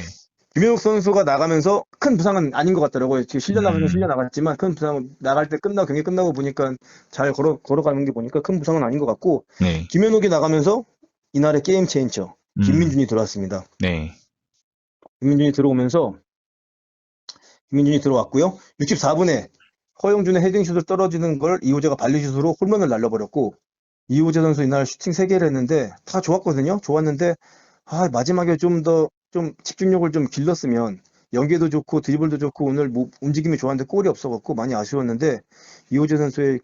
김현욱 선수가 나가면서 큰 부상은 아닌 것 같더라고요. 지금 실려 나가긴 실려 나갔지만 큰 부상은 나갈 때 경기 끝나고 보니까 잘 걸어가는 게 보니까 큰 부상은 아닌 것 같고 네. 김현욱이 나가면서 이날의 게임 체인저 김민준이 들어왔습니다. 네. 김민준이 들어왔고요. 64분에 허영준의 헤딩슛을 떨어지는 걸 이호재가 발리슛으로 홀면을 날려버렸고 이호재 선수 이날 슈팅 3개를 했는데 다 좋았거든요. 좋았는데 마지막에 좀 집중력을 좀 길렀으면 연계도 좋고 드리블도 좋고 오늘 움직임이 좋았는데 골이 없어갖고 많이 아쉬웠는데 이호재 선수의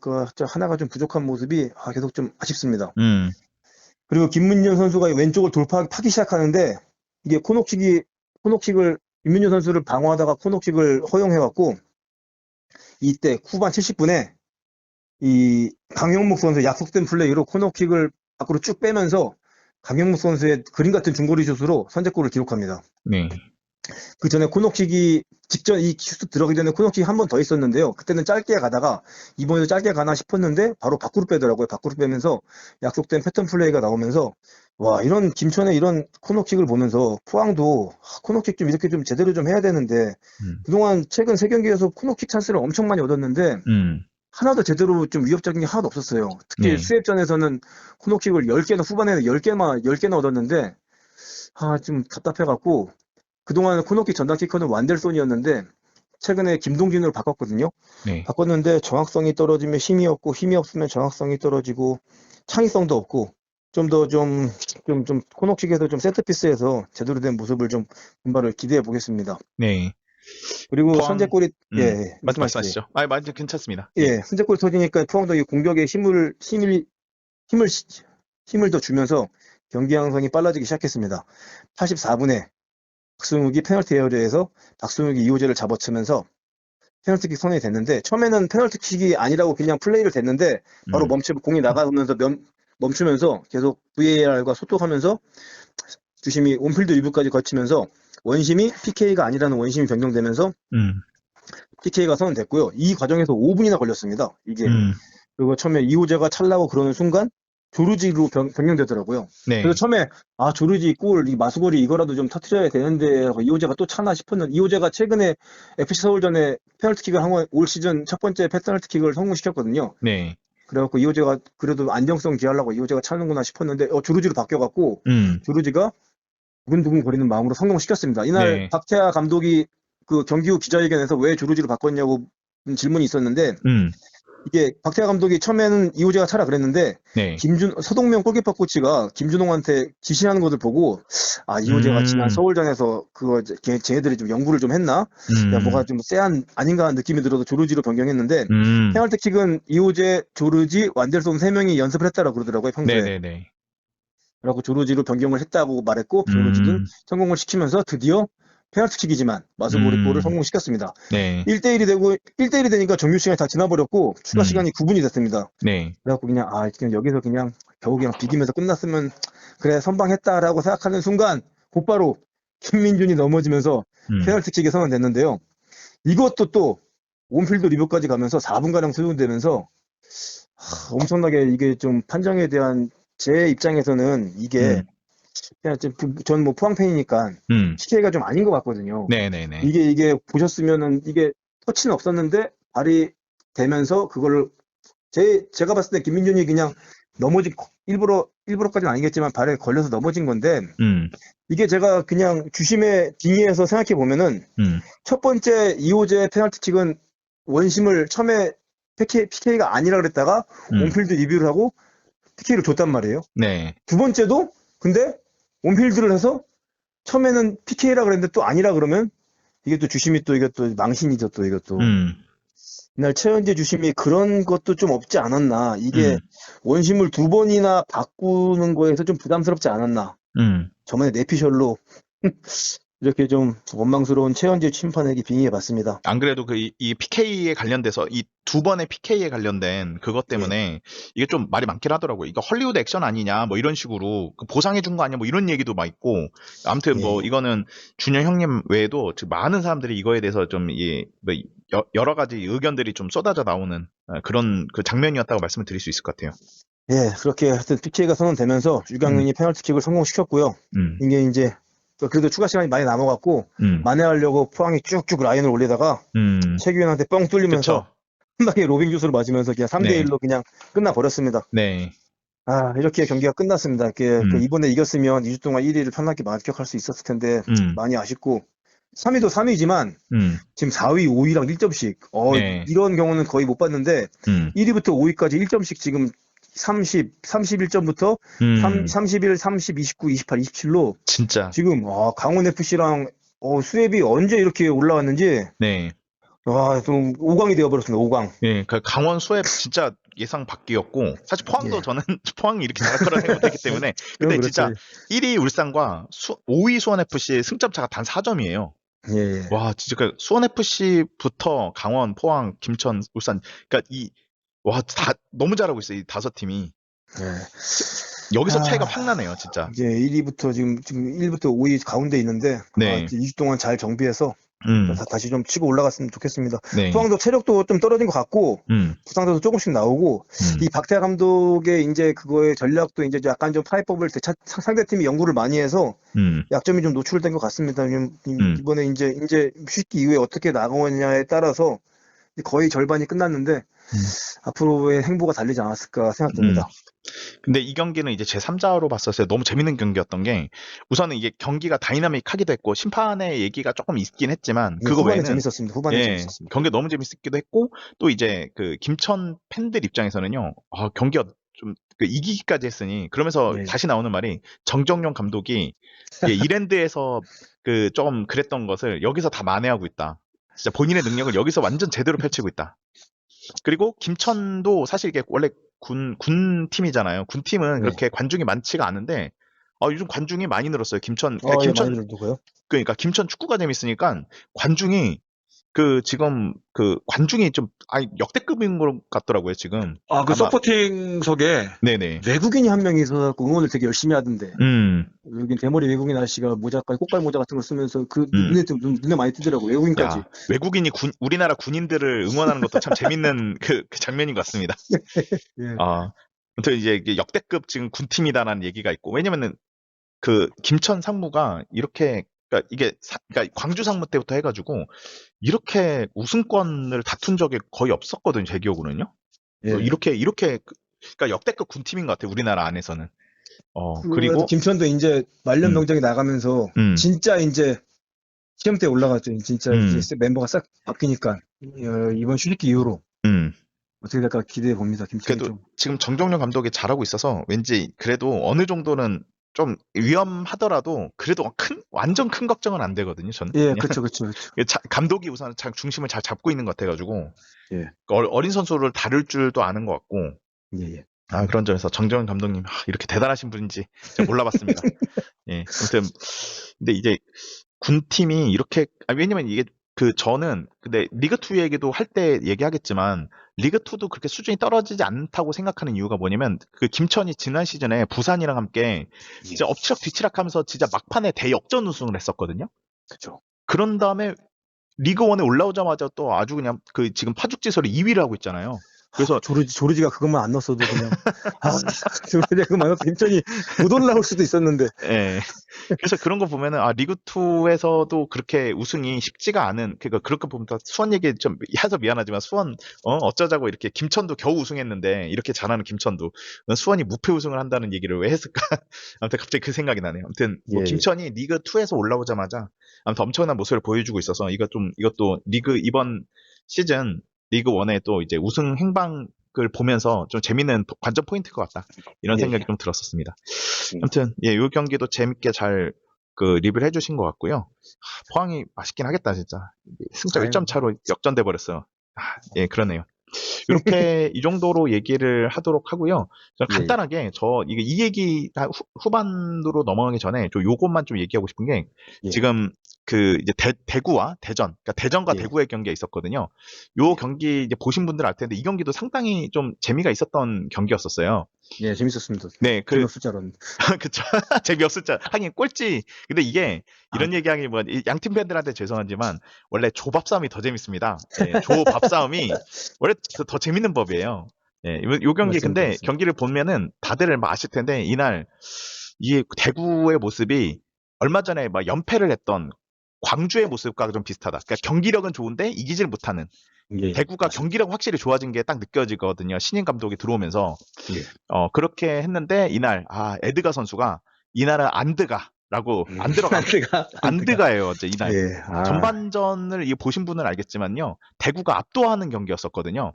하나가 좀 부족한 모습이 계속 좀 아쉽습니다. 그리고 김민준 선수가 왼쪽을 파기 시작하는데 이게 코너킥을 김민준 선수를 방어하다가 코너킥을 허용해갖고 이때 후반 70분에 이 강영목 선수 약속된 플레이로 코너킥을 밖으로 쭉 빼면서 강영목 선수의 그림 같은 중거리 슛으로 선제골을 기록합니다. 네. 그 전에 코너킥이 직전 이 슛 들어가기 전에 코너킥이 한 번 더 있었는데요. 그때는 짧게 가다가 이번에도 짧게 가나 싶었는데 바로 밖으로 빼더라고요. 밖으로 빼면서 약속된 패턴 플레이가 나오면서 이런 김천의 이런 코너킥을 보면서 포항도 코너킥 좀 이렇게 좀 제대로 좀 해야 되는데 그동안 최근 3경기에서 코너킥 찬스를 엄청 많이 얻었는데 하나도 제대로 좀 위협적인 게 하나도 없었어요. 특히 네. 수협전에서는 코너킥을 10개나 후반에는 10개나 얻었는데 좀 답답해갖고 그동안 코너킥 전담 키커는 완델손이었는데 최근에 김동진으로 바꿨거든요. 네. 바꿨는데 정확성이 떨어지면 힘이 없고 힘이 없으면 정확성이 떨어지고 창의성도 없고 좀 코너킥에서 좀 세트피스에서 제대로 된 모습을 좀 분발을 기대해 보겠습니다. 네. 그리고 포항- 선제골이 말씀하시죠. 맞아, 괜찮습니다. 선제골 터지니까 포항도 이 공격에 힘을 더 주면서 경기 양상이 빨라지기 시작했습니다. 84분에 박승욱이 페널티 에어리어에서 박승욱이 이호재를 잡아치면서 페널티킥 선언이 됐는데 처음에는 페널티킥이 아니라고 그냥 플레이를 됐는데 바로 공이 나가면서 멈추면서 계속 VAR과 소통하면서 주심이 온필드 리뷰까지 거치면서 원심이 PK가 아니라는 원심이 변경되면서 PK가 선언됐고요. 이 과정에서 5분이나 걸렸습니다. 이게 그리고 처음에 이호재가 찰나고 그러는 순간 조르지로 변경되더라고요. 네. 그래서 처음에 조르지 골, 이 마수거리 이거라도 좀 터트려야 되는데 이호재가 또 차나 싶었는데 이호재가 최근에 FC 서울전에 페널티킥을 올 시즌 첫 번째 페널티킥을 성공시켰거든요. 네. 그래갖고 이호재가 그래도 안정성 기하려고 이호재가 차는구나 싶었는데 조르지로 바뀌어갖고 조르지가 두근두근 거리는 마음으로 성공시켰습니다. 이날 네. 박태하 감독이 그 경기 후 기자회견에서 왜 조르지로 바꿨냐고 질문이 있었는데 이게 박태하 감독이 처음에는 이호재가 차라 그랬는데 네. 서동명 골키퍼 코치가 김준홍한테 지시하는 것을 보고 이호재가 지난 서울전에서 그거 쟤네들이 좀 연구를 좀 했나? 뭐가 좀 쎄한 아닌가 하는 느낌이 들어서 조르지로 변경했는데 페널티킥은 이호재, 조르지, 완델손 3명이 연습을 했다라고 그러더라고요 평소에. 네네네. 그래갖고 조르지로 변경을 했다고 말했고 조르지는 성공을 시키면서 드디어 페널티킥이지만 마수고리 골을 성공시켰습니다. 네. 1대1이 되니까 정규 시간이 다 지나버렸고 추가 시간이 9분이 됐습니다. 네. 그래갖고 그냥 여기서 그냥 겨우 그냥 비기면서 끝났으면 그래 선방했다라고 생각하는 순간 곧바로 김민준이 넘어지면서 페널티킥이 선언됐는데요. 이것도 또 온필드 리뷰까지 가면서 4분가량 소요되면서 엄청나게 이게 좀 판정에 대한 제 입장에서는 이게 그냥 전 포항 팬이니까 PK가 좀 아닌 것 같거든요. 네네네. 이게 보셨으면은 이게 터치는 없었는데 발이 되면서 그거를 제가 봤을 때 김민준이 그냥 일부러까지는 아니겠지만 발에 걸려서 넘어진 건데 이게 제가 그냥 주심의 빙의해서 생각해 보면은 첫 번째 이호재 페널티킥은 원심을 처음에 PK가 아니라 그랬다가 온필드 리뷰를 하고 PK를 줬단 말이에요. 네. 두 번째도 근데 온필드를 해서 처음에는 PK라 그랬는데 또 아니라 그러면 이게 또 주심이 또 이것도 망신이죠 또 이것도. 이날 최현재 주심이 그런 것도 좀 없지 않았나. 이게 원심을 2번이나 바꾸는 거에서 좀 부담스럽지 않았나. 저번에 내피셜로 이렇게 좀 원망스러운 최현재 심판에게 빙의해봤습니다. 안 그래도 이 PK에 관련돼서 이 두 번의 PK에 관련된 그것 때문에 이게 좀 말이 많긴 하더라고요. 이거 헐리우드 액션 아니냐 뭐 이런 식으로 보상해 준 거 아니야 뭐 이런 얘기도 막 있고 아무튼 뭐 이거는 준영 형님 외에도 많은 사람들이 이거에 대해서 좀 여러 가지 의견들이 좀 쏟아져 나오는 그런 그 장면이었다고 말씀을 드릴 수 있을 것 같아요. 예, 그렇게 하여튼 PK가 선언되면서 유강민이 페널티킥을 성공시켰고요. 이게 이제 그래도 추가 시간이 많이 남아갖고 만회하려고 포항이 쭉쭉 라인을 올리다가 최규현한테 뻥 뚫리면서 그쵸. 한 방에 로빙 주스를 맞으면서 그냥 3대1로 그냥 끝나버렸습니다. 네. 아, 이렇게 경기가 끝났습니다. 이번에 이겼으면 2주 동안 1위를 편하게 만끽할 수 있었을 텐데 많이 아쉽고 3위도 3위지만 지금 4위, 5위랑 1점씩 네. 이런 경우는 거의 못 봤는데 1위부터 5위까지 1점씩 지금 30, 31점부터 31, 30, 29, 28, 27로 진짜. 지금 강원FC랑 수협이 언제 이렇게 올라왔는지 네. 좀 5강이 되어버렸습니다. 5강. 예, 그 강원 수협 진짜 예상 밖이었고 사실 포항도 저는 포항이 이렇게 잘할 거라 생각 못했기 때문에 근데 진짜 1위 울산과 5위 수원FC 승점 차가 단 4점이에요. 예. 와, 진짜 그 수원FC부터 강원, 포항, 김천, 울산 그러니까 다 너무 잘하고 있어요. 이 5팀이. 여기서 차이가 확 나네요, 진짜. 이제 1위부터 지금 1부터 5위 가운데 있는데 네. 2주 동안 잘 정비해서 다시 좀 치고 올라갔으면 좋겠습니다. 네. 포항도 체력도 좀 떨어진 것 같고 부상자도 조금씩 나오고 이 박태하 감독의 이제 그거의 전략도 이제 약간 좀 파해법을 상대팀이 연구를 많이 해서 약점이 좀 노출된 것 같습니다. 이번에 이제 슈티 이후에 어떻게 나가느냐에 따라서 거의 절반이 끝났는데 앞으로의 행보가 달리지 않았을까 생각됩니다. 근데 이 경기는 이제 제3자로 봤었을 때 너무 재밌는 경기였던 게 우선은 이게 경기가 다이나믹하기도 했고 심판의 얘기가 조금 있긴 했지만 그거 후반에 외에는 재밌었습니다. 후반에 재밌었습니다. 경기가 너무 재밌었기도 했고 또 이제 그 김천 팬들 입장에서는요. 경기가 좀 이기기까지 했으니 그러면서 다시 나오는 말이 정정용 감독이 이랜드에서 조금 그랬던 것을 여기서 다 만회하고 있다. 진짜 본인의 능력을 여기서 완전 제대로 펼치고 있다. 그리고 김천도 사실 이게 원래 군 팀이잖아요. 군 팀은 그렇게 관중이 많지가 않은데 요즘 관중이 많이 늘었어요. 김천 많이 늘고요. 그러니까 김천 축구가 재밌으니까 관중이 지금 관중이 좀 역대급인 것 같더라고요, 지금. 그 서포팅석에 네네. 외국인이 한 명이 있어서 응원을 되게 열심히 하던데. 여기 대머리 외국인 아저씨가 꽃갈 모자 같은 걸 쓰면서 눈에 많이 띄더라고요. 외국인까지. 외국인이 우리나라 군인들을 응원하는 것도 참 재밌는 그 장면인 것 같습니다. 예. 아무튼 이제 역대급 지금 군팀이다라는 얘기가 있고 왜냐면은 김천 상무가 이렇게 그러니까 광주 상무 때부터 해가지고 이렇게 우승권을 다툰 적이 거의 없었거든요, 제 기억으로는요. 이렇게 그러니까 역대급 군팀인 것 같아요, 우리나라 안에서는. 그리고 김천도 이제 말년 병장이 나가면서 진짜 이제 시험 때 올라갔죠. 진짜 이제 멤버가 싹 바뀌니까 이번 슈리키 이후로 어떻게 될까 기대해 봅니다. 김천이 그래도 지금 정정용 감독이 잘하고 있어서 왠지 그래도 어느 정도는 좀 위험하더라도 그래도 완전 큰 걱정은 안 되거든요. 저는. 예, 그렇죠. 감독이 우선 중심을 잘 잡고 있는 것 같아가지고 어린 선수를 다룰 줄도 아는 것 같고. 예. 그런 점에서 정정은 감독님 이렇게 대단하신 분인지 제가 몰라봤습니다. 예, 아무튼 근데 이제 군팀이 이렇게 왜냐면 이게 저는 근데 리그2 얘기도 할 때 얘기하겠지만 리그2도 그렇게 수준이 떨어지지 않다고 생각하는 이유가 뭐냐면 김천이 지난 시즌에 부산이랑 함께 진짜 엎치락 뒤치락 하면서 진짜 막판에 대역전 우승을 했었거든요. 그렇죠. 그런 다음에 리그1에 올라오자마자 또 아주 그냥 지금 파죽지설이 2위를 하고 있잖아요. 그래서 조르지가 그것만 안 넣었어도 그냥 조르지가 그것만 넣어서 김천이 못 올라올 수도 있었는데. 예. 그래서 그런 거 보면은 리그2에서도 그렇게 우승이 쉽지가 않은 그렇게 보면 수원 얘기 좀 해서 미안하지만 수원 어쩌자고 이렇게 김천도 겨우 우승했는데 이렇게 잘하는 김천도 수원이 무패 우승을 한다는 얘기를 왜 했을까? 아무튼 갑자기 그 생각이 나네요. 아무튼 김천이 리그2에서 올라오자마자 아무튼 엄청난 모습을 보여주고 있어서 이것도 이번 시즌 리그1에 또 이제 우승 행방을 보면서 좀 재밌는 관전 포인트일 것 같다. 이런 생각이 좀 들었었습니다. 아무튼, 이 경기도 재밌게 잘 리뷰를 해주신 것 같고요. 포항이 맛있긴 하겠다, 진짜. 승점 1점 차로 역전돼 버렸어요. 예, 그러네요. 이렇게 이 정도로 얘기를 하도록 하고요. 저 예. 간단하게 이 얘기 후반으로 넘어가기 전에 좀 요것만 좀 얘기하고 싶은 게 예. 지금 그 이제 대구와 대전, 그러니까 대전과 예. 대구의 경기가 있었거든요. 요 경기 이제 보신 분들 알 텐데 이 경기도 상당히 좀 재미가 있었던 경기였었어요. 예, 재밌었습니다. 네, 재미없을 줄 알았는데. 그쵸. 재미없었죠. 하긴 꼴찌. 근데 이게 이런 얘기하기 뭐 양팀 팬들한테 죄송하지만 원래 조밥 싸움이 더 재밌습니다. 예, 조밥 싸움이 원래 더 재밌는 법이에요. 예, 요 경기 근데 맞습니다. 경기를 보면은 다들 막 아실 텐데 이날 이 대구의 모습이 얼마 전에 막 연패를 했던 광주의 모습과 좀 비슷하다. 그러니까 경기력은 좋은데 이기질 못하는. 예. 대구가 경기력 확실히 좋아진 게 딱 느껴지거든요. 신인 감독이 들어오면서. 예. 그렇게 했는데 이날 에드가 선수가 이날은 안 드가라고 안 들어가. 안 드가예요, 어제 이날. 예. 전반전을 이 보신 분은 알겠지만요. 대구가 압도하는 경기였었거든요.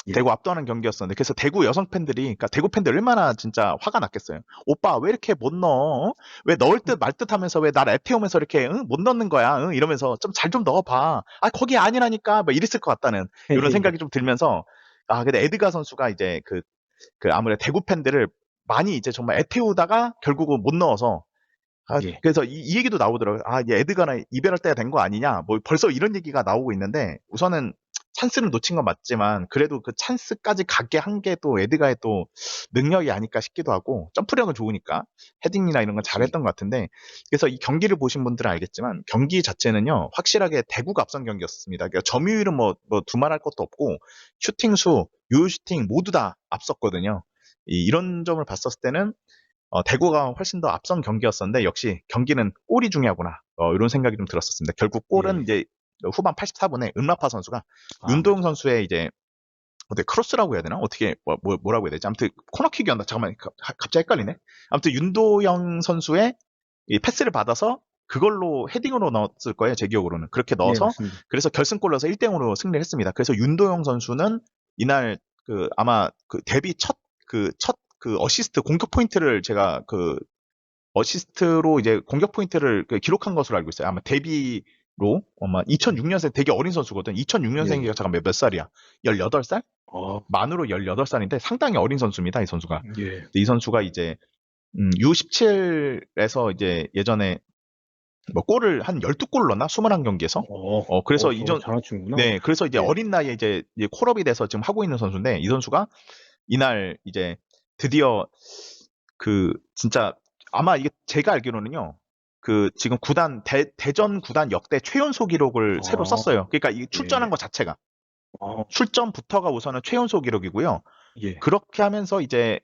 예. 대구 압도하는 경기였었는데 그래서 대구 여성 팬들이 그러니까 대구 팬들 얼마나 진짜 화가 났겠어요. 오빠 왜 이렇게 못 넣어? 왜 넣을 듯 말 듯 하면서 왜 날 애태우면서 이렇게 못 넣는 거야? 이러면서 좀 잘 좀 넣어봐. 거기 아니라니까 막 이랬을 것 같다는 이런 생각이 좀 들면서 근데 에드가 선수가 이제 그 아무래도 대구 팬들을 많이 이제 정말 애태우다가 결국은 못 넣어서 예. 그래서 이 얘기도 나오더라고요. 얘 에드가나 이별할 때가 된 거 아니냐? 뭐 벌써 이런 얘기가 나오고 있는데 우선은 찬스를 놓친 건 맞지만 그래도 그 찬스까지 가게 한 게 또 에드가의 또 능력이 아닐까 싶기도 하고 점프력은 좋으니까 헤딩이나 이런 건 잘했던 것 같은데 그래서 이 경기를 보신 분들은 알겠지만 경기 자체는요 확실하게 대구가 앞선 경기였습니다. 그러니까 점유율은 뭐 두말할 것도 없고 슈팅 수, 유효슈팅 모두 다 앞섰거든요. 이런 점을 봤었을 때는 대구가 훨씬 더 앞선 경기였었는데 역시 경기는 골이 중요하구나 이런 생각이 좀 들었었습니다. 결국 골은 예. 이제 후반 84분에 은라파 선수가 윤도영 선수의 이제 어떻게 크로스라고 해야 되나? 어떻게 뭐라고 해야 되지? 아무튼 코너킥이었나? 잠깐만 갑자기 헷갈리네. 아무튼 윤도영 선수의 이 패스를 받아서 그걸로 헤딩으로 넣었을 거예요. 제 기억으로는 그렇게 예, 넣어서 맞습니다. 그래서 결승골 넣어서 1대0으로 승리를 했습니다. 그래서 윤도영 선수는 이날 아마 데뷔 첫 어시스트 공격 포인트를 제가 어시스트로 이제 공격 포인트를 기록한 것으로 알고 있어요. 아마 데뷔로 아마 2006년생 되게 어린 선수거든. 2006년생이가 잠깐 몇 살이야? 18살? 만으로 18살인데 상당히 어린 선수입니다. 이 선수가. 예. 이 선수가 이제 U17에서 이제 예전에 뭐 골을 한 12골 넣나? 21경기에서. 그래서 잘한 친구구나. 네, 그래서 이제 예. 어린 나이에 이제 콜업이 돼서 지금 하고 있는 선수인데 이 선수가 이날 이제 드디어 진짜 아마 이게 제가 알기로는요. 지금 대전 구단 역대 최연소 기록을 새로 썼어요. 그러니까 이 출전한 것 자체가 출전부터가 우선은 최연소 기록이고요. 예. 그렇게 하면서 이제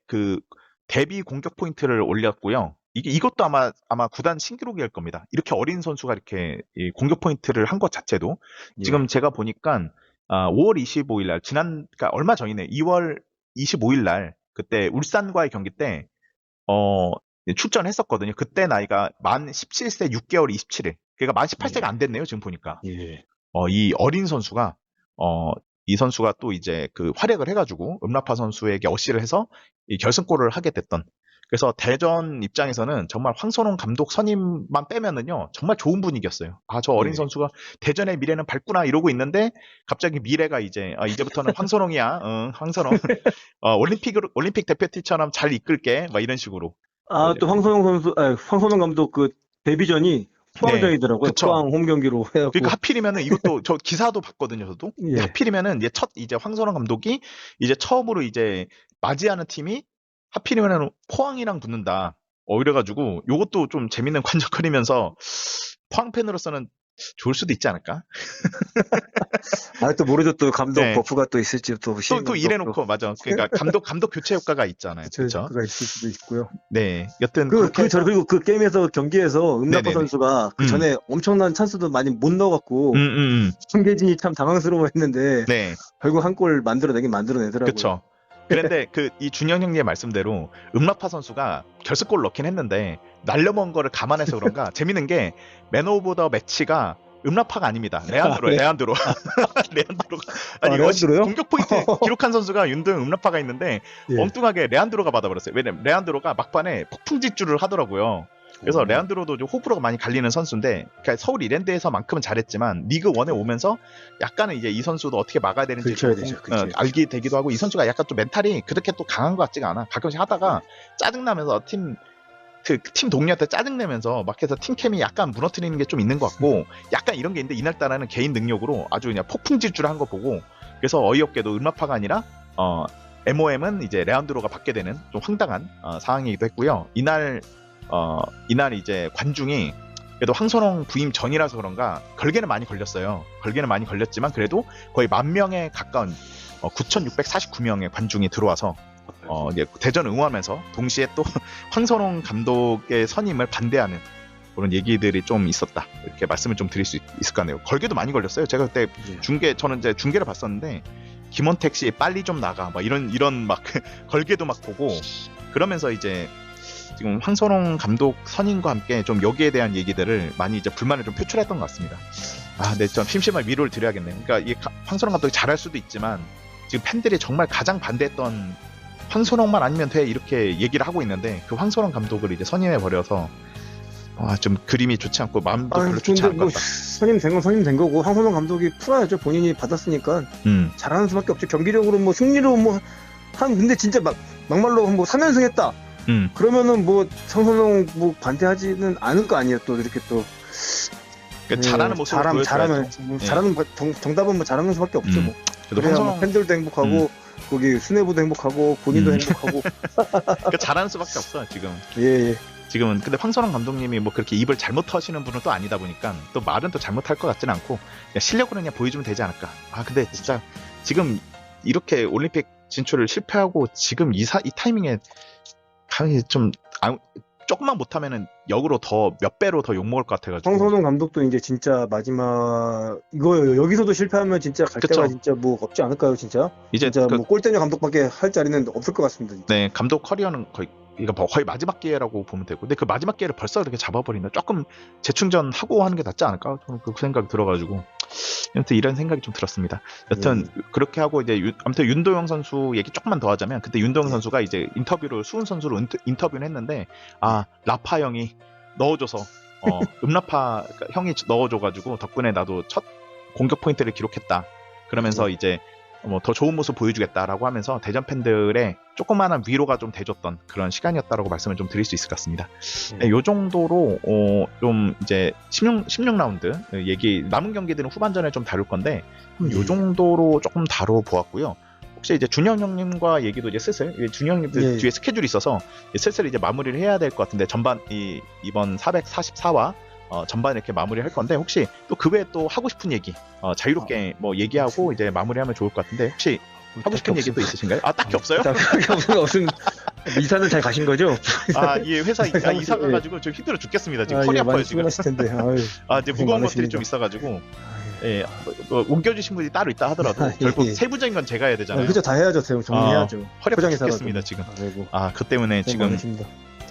데뷔 공격 포인트를 올렸고요. 이것도 아마 구단 신기록일 겁니다. 이렇게 어린 선수가 이렇게 이 공격 포인트를 한 것 자체도 지금 제가 보니까 5월 25일 날 그러니까 얼마 전이네. 2월 25일 날 그때 울산과의 경기 때 출전했었거든요. 그때 나이가 만 17세 6개월 27일. 그러니까 만 18세가 안 됐네요. 지금 보니까. 예. 이 어린 선수가 이 선수가 또 이제 활약을 해가지고 음라파 선수에게 어시를 해서 이 결승골을 하게 됐던. 그래서 대전 입장에서는 정말 황선홍 감독 선임만 빼면은요 정말 좋은 분위기였어요. 저 어린 선수가 대전의 미래는 밝구나 이러고 있는데 갑자기 미래가 이제부터는 황선홍이야. 황선홍. 올림픽 대표팀처럼 잘 이끌게. 막 이런 식으로. 또 황선홍 감독 데뷔전이 포항전이더라고요. 그쵸. 포항 홈 경기로 해갖고. 그러니까 하필이면은 이것도 저 기사도 봤거든요, 저도. 예. 하필이면은 이제 황선홍 감독이 이제 처음으로 이제 맞이하는 팀이 하필이면은 포항이랑 붙는다. 이래가지고 요것도 좀 재밌는 관전거리면서 포항 팬으로서는 좋을 수도 있지 않을까? 또 모르죠. 또 감독 네. 버프가 또 있을지 또 이래놓고 맞아. 그러니까 감독 교체 효과가 있잖아요. 그렇죠? 그가 있을 수도 있고요. 네, 여튼 그리고 그 게임에서 경기에서 음라파 네네네. 선수가 그 전에 엄청난 찬스도 많이 못 넣어갖고 손계진이 참 당황스러워했는데 네, 결국 한 골 만들어내더라고요. 그렇죠. 그런데 이 준영 형님의 말씀대로 음라파 선수가 결승골 넣긴 했는데 날려먹은 거를 감안해서 그런가 재밌는 게 맨 오브 더 매치가 음라파가 아닙니다. 레안드로예요. 레안드로. 레안드로요? 공격 포인트 기록한 선수가 윤도영 음라파가 있는데 예. 엉뚱하게 레안드로가 받아버렸어요. 왜냐면 레안드로가 막판에 폭풍 질주를 하더라고요. 그래서 레안드로도 좀 호불호가 많이 갈리는 선수인데, 그러니까 서울 이랜드에서만큼은 잘했지만 리그 1에 오면서 약간은 이제 이 선수도 어떻게 막아야 되는지 긁혀야 되죠, 긁혀야 되죠. 알게 되기도 하고, 이 선수가 약간 또 멘탈이 그렇게 또 강한 것 같지가 않아. 가끔씩 하다가 짜증나면서 팀 동료한테 짜증내면서 막 해서 팀캠이 약간 무너뜨리는 게 좀 있는 것 같고, 약간 이런 게 있는데 이날따라는 개인 능력으로 아주 그냥 폭풍 질주를 한 거 보고, 그래서 어이없게도 음마파가 아니라 MOM은 이제 레안드로가 받게 되는 좀 황당한 상황이기도 했고요. 이날 이제 관중이 그래도 황선홍 부임 전이라서 그런가 걸개는 많이 걸렸어요. 걸개는 많이 걸렸지만 그래도 거의 10,000명에 가까운 9,649명의 관중이 들어와서 이제 대전 응원하면서 동시에 또 황선홍 감독의 선임을 반대하는 그런 얘기들이 좀 있었다. 이렇게 말씀을 좀 드릴 수 있을 것 같네요. 걸개도 많이 걸렸어요. 제가 그때 저는 이제 중계를 봤었는데 김원택 씨 빨리 좀 나가 막 이런 막 걸개도 막 보고, 그러면서 이제 지금 황선홍 감독 선임과 함께 좀 여기에 대한 얘기들을 많이 이제 불만을 좀 표출했던 것 같습니다. 네, 좀 심심한 위로를 드려야겠네요. 그러니까 이 황선홍 감독이 잘할 수도 있지만 지금 팬들이 정말 가장 반대했던 황선홍만 아니면 돼 이렇게 얘기를 하고 있는데, 그 황선홍 감독을 이제 선임해 버려서 좀 그림이 좋지 않고 마음도 별로 좋지 않을 것 같다. 선임 된 건 선임 된 거고, 황선홍 감독이 풀어야죠. 본인이 받았으니까 잘하는 수밖에 없죠. 경기력으로 뭐 승리로 근데 진짜 막말로 3연승 했다. 그러면은 황선홍 반대하지는 않을 거 아니에요. 또 이렇게 또 그러니까 잘하는 모습을 보여줘야죠. 잘하는 정답은 잘하는 수밖에 없죠. 그래야 황선홍 팬들도 행복하고 거기 수뇌부도 행복하고 본인도 행복하고. 그러니까 잘하는 수밖에 없어 지금. 예. 지금은. 근데 황선홍 감독님이 뭐 그렇게 입을 잘못 터시는 분은 또 아니다 보니까 또 말은 또 잘못할 것 같지는 않고 그냥 실력으로 그냥 보여주면 되지 않을까. 근데 진짜 지금 이렇게 올림픽 진출을 실패하고 지금 이 타이밍에 좀 조금만 못하면은 역으로 더 몇 배로 더 욕먹을 것 같아가지고. 황선홍 감독도 이제 진짜 마지막 이거예요. 여기서도 실패하면 진짜 갈 데가 진짜 없지 않을까요, 진짜? 이제 진짜 골대녀 감독밖에 할 자리는 없을 것 같습니다. 진짜. 네, 감독 커리어는 거의 마지막 기회라고 보면 되고, 근데 그 마지막 기회를 벌써 이렇게 잡아버린다. 조금 재충전하고 하는 게 낫지 않을까? 저는 그 생각이 들어가지고, 아무튼 이런 생각이 좀 들었습니다. 여튼 그렇게 하고 이제 아무튼 윤도영 선수 얘기 조금만 더 하자면, 그때 윤도영 선수가 이제 수훈 선수로 인터뷰를 했는데, 라파 형이 넣어줘서 음라파 형이 넣어줘가지고 덕분에 나도 첫 공격 포인트를 기록했다. 그러면서 이제 더 좋은 모습 보여주겠다라고 하면서 대전 팬들의 조그마한 위로가 좀 돼줬던 그런 시간이었다라고 말씀을 좀 드릴 수 있을 것 같습니다. 네, 요 정도로 좀 이제 16라운드 얘기, 남은 경기들은 후반전에 좀 다룰 건데 요 정도로 조금 다뤄보았고요. 혹시 이제 준영 형님과 얘기도 이제 슬슬, 준영 형님들 뒤에 스케줄이 있어서 슬슬 이제 마무리를 해야 될 것 같은데, 이번 444화 전반 이렇게 마무리할 건데, 혹시 또 그 외에 또 하고 싶은 얘기 자유롭게 얘기하고 이제 마무리하면 좋을 것 같은데, 혹시 하고 싶은 얘기 또 있으신가요? 딱히 없어요? 딱히 없은. 이사는 잘 가신 거죠? 이 회사 이사 가가지고 좀 힘들어 죽겠습니다. 지금 허리 아파요 지금. 텐데. 이제 무거운 것들이 좀 있어가지고. 옮겨주신 분이 따로 있다 하더라도 결국 세부적인 건 제가 해야 되잖아요. 그죠, 다 해야죠. 정리해야죠. 허리 아파 죽겠습니다 지금. 그 때문에 지금 많으십니다.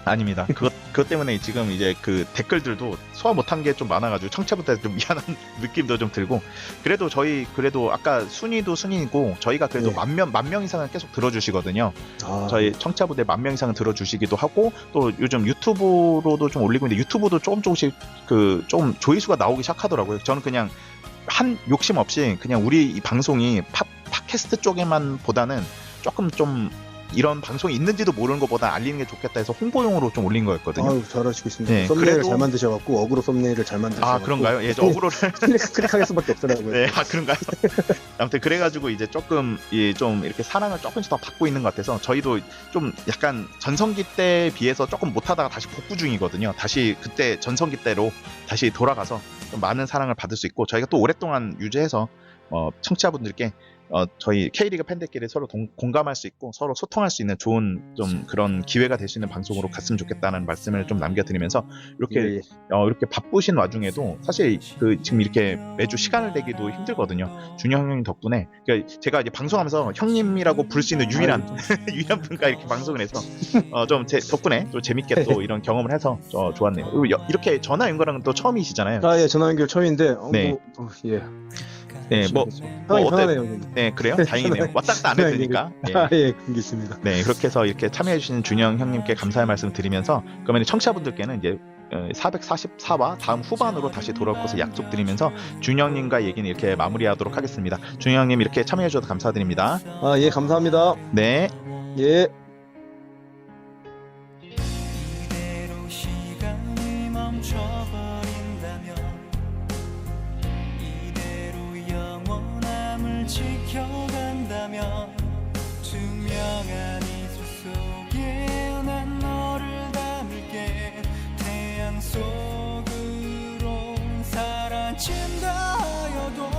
아닙니다. 그것 때문에 지금 이제 그 댓글들도 소화 못한 게 좀 많아가지고 청취자분들 좀 미안한 느낌도 좀 들고, 그래도 아까 순위도 순위고 저희가 그래도 만 명 이상은 계속 들어주시거든요. 저희 청취자분들 10,000명 이상은 들어주시기도 하고, 또 요즘 유튜브로도 좀 올리고 있는데, 유튜브도 조금씩 좀 조회수가 나오기 시작하더라고요. 저는 그냥 한 욕심 없이 그냥 우리 이 방송이 팟캐스트 쪽에만 보다는 조금 좀 이런 방송이 있는지도 모르는 것보다 알리는 게 좋겠다 해서 홍보용으로 좀 올린 거였거든요. 잘하시고 있습니다. 썸네일을 잘 만드셔갖고, 어그로 썸네일을 잘 만드셔갖고. 그런가요? 어그로를 클릭할 수밖에 없더라고요. 네, 그런가요? 아무튼 그래가지고 이제 조금 좀 이렇게 사랑을 조금씩 더 받고 있는 것 같아서, 저희도 좀 약간 전성기 때에 비해서 조금 못하다가 다시 복구 중이거든요. 다시 그때 전성기 때로 다시 돌아가서 좀 많은 사랑을 받을 수 있고, 저희가 또 오랫동안 유지해서 청취자분들께 저희 K리그 팬들끼리 서로 공감할 수 있고 서로 소통할 수 있는 좋은 좀 그런 기회가 될 수 있는 방송으로 갔으면 좋겠다는 말씀을 좀 남겨드리면서, 이렇게 이렇게 바쁘신 와중에도 사실 지금 이렇게 매주 시간을 내기도 힘들거든요. 준영 형님 덕분에. 그러니까 제가 이제 방송하면서 형님이라고 부를 수 있는 유일한 분과 이렇게 방송을 해서 좀 제 덕분에 또 재밌게 또 이런 경험을 해서 좋았네요. 이렇게 전화 연결하는 또 처음이시잖아요. 전화 연결 처음인데. 어때요? 네, 그래요? 다행이네요. 왔다 갔다 안 해도 되니까. 알겠습니다. 네, 그렇게 해서 이렇게 참여해주신 준영 형님께 감사의 말씀 드리면서, 그러면 청취자분들께는 이제 444화 다음 후반으로 다시 돌아올 것을 약속드리면서 준영님과 얘기는 이렇게 마무리하도록 하겠습니다. 준영님 이렇게 참여해주셔서 감사드립니다. 아, 예, 감사합니다. 네. 예. 이대로 시간이 멈춰버린다면 이대로 영원함을 지켜간다면 투명한 이슬 속에 난 너를 담을게 태양 속으로 사라진다 하여도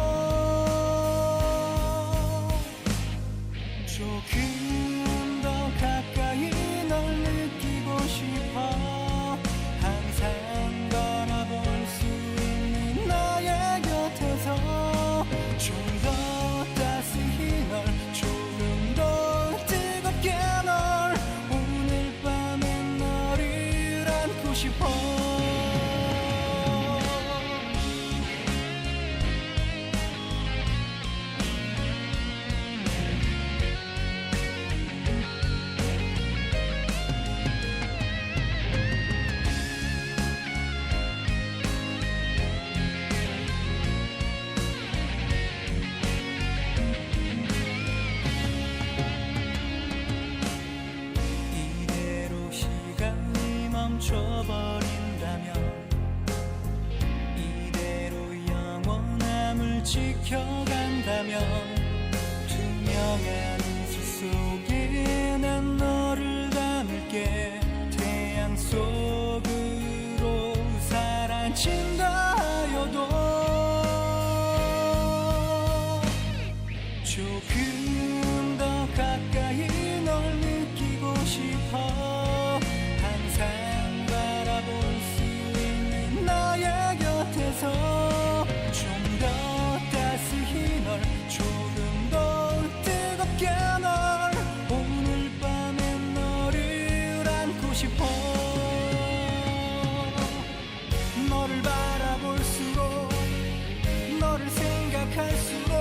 조금 더 가까이 널 느끼고 싶어 항상 바라볼 수 있는 나의 곁에서 좀 더 따스히 널 조금 더 뜨겁게 널 오늘 밤엔 너를 안고 싶어 이대로 시간이 멈춰버린다면 이대로 영원함을 지켜간다면 투명한 이슬 속에 난 너를 담을게 태양 속으로 사라진다 하여도 조금 더 가까이 널 느끼고 싶어 항상 바라볼 수 있는 나의 곁에서 좀 더 따스히 널 조금 더 뜨겁게 널 오늘 밤엔 너를 안고 싶어 너를 바라볼수록 너를 생각할수록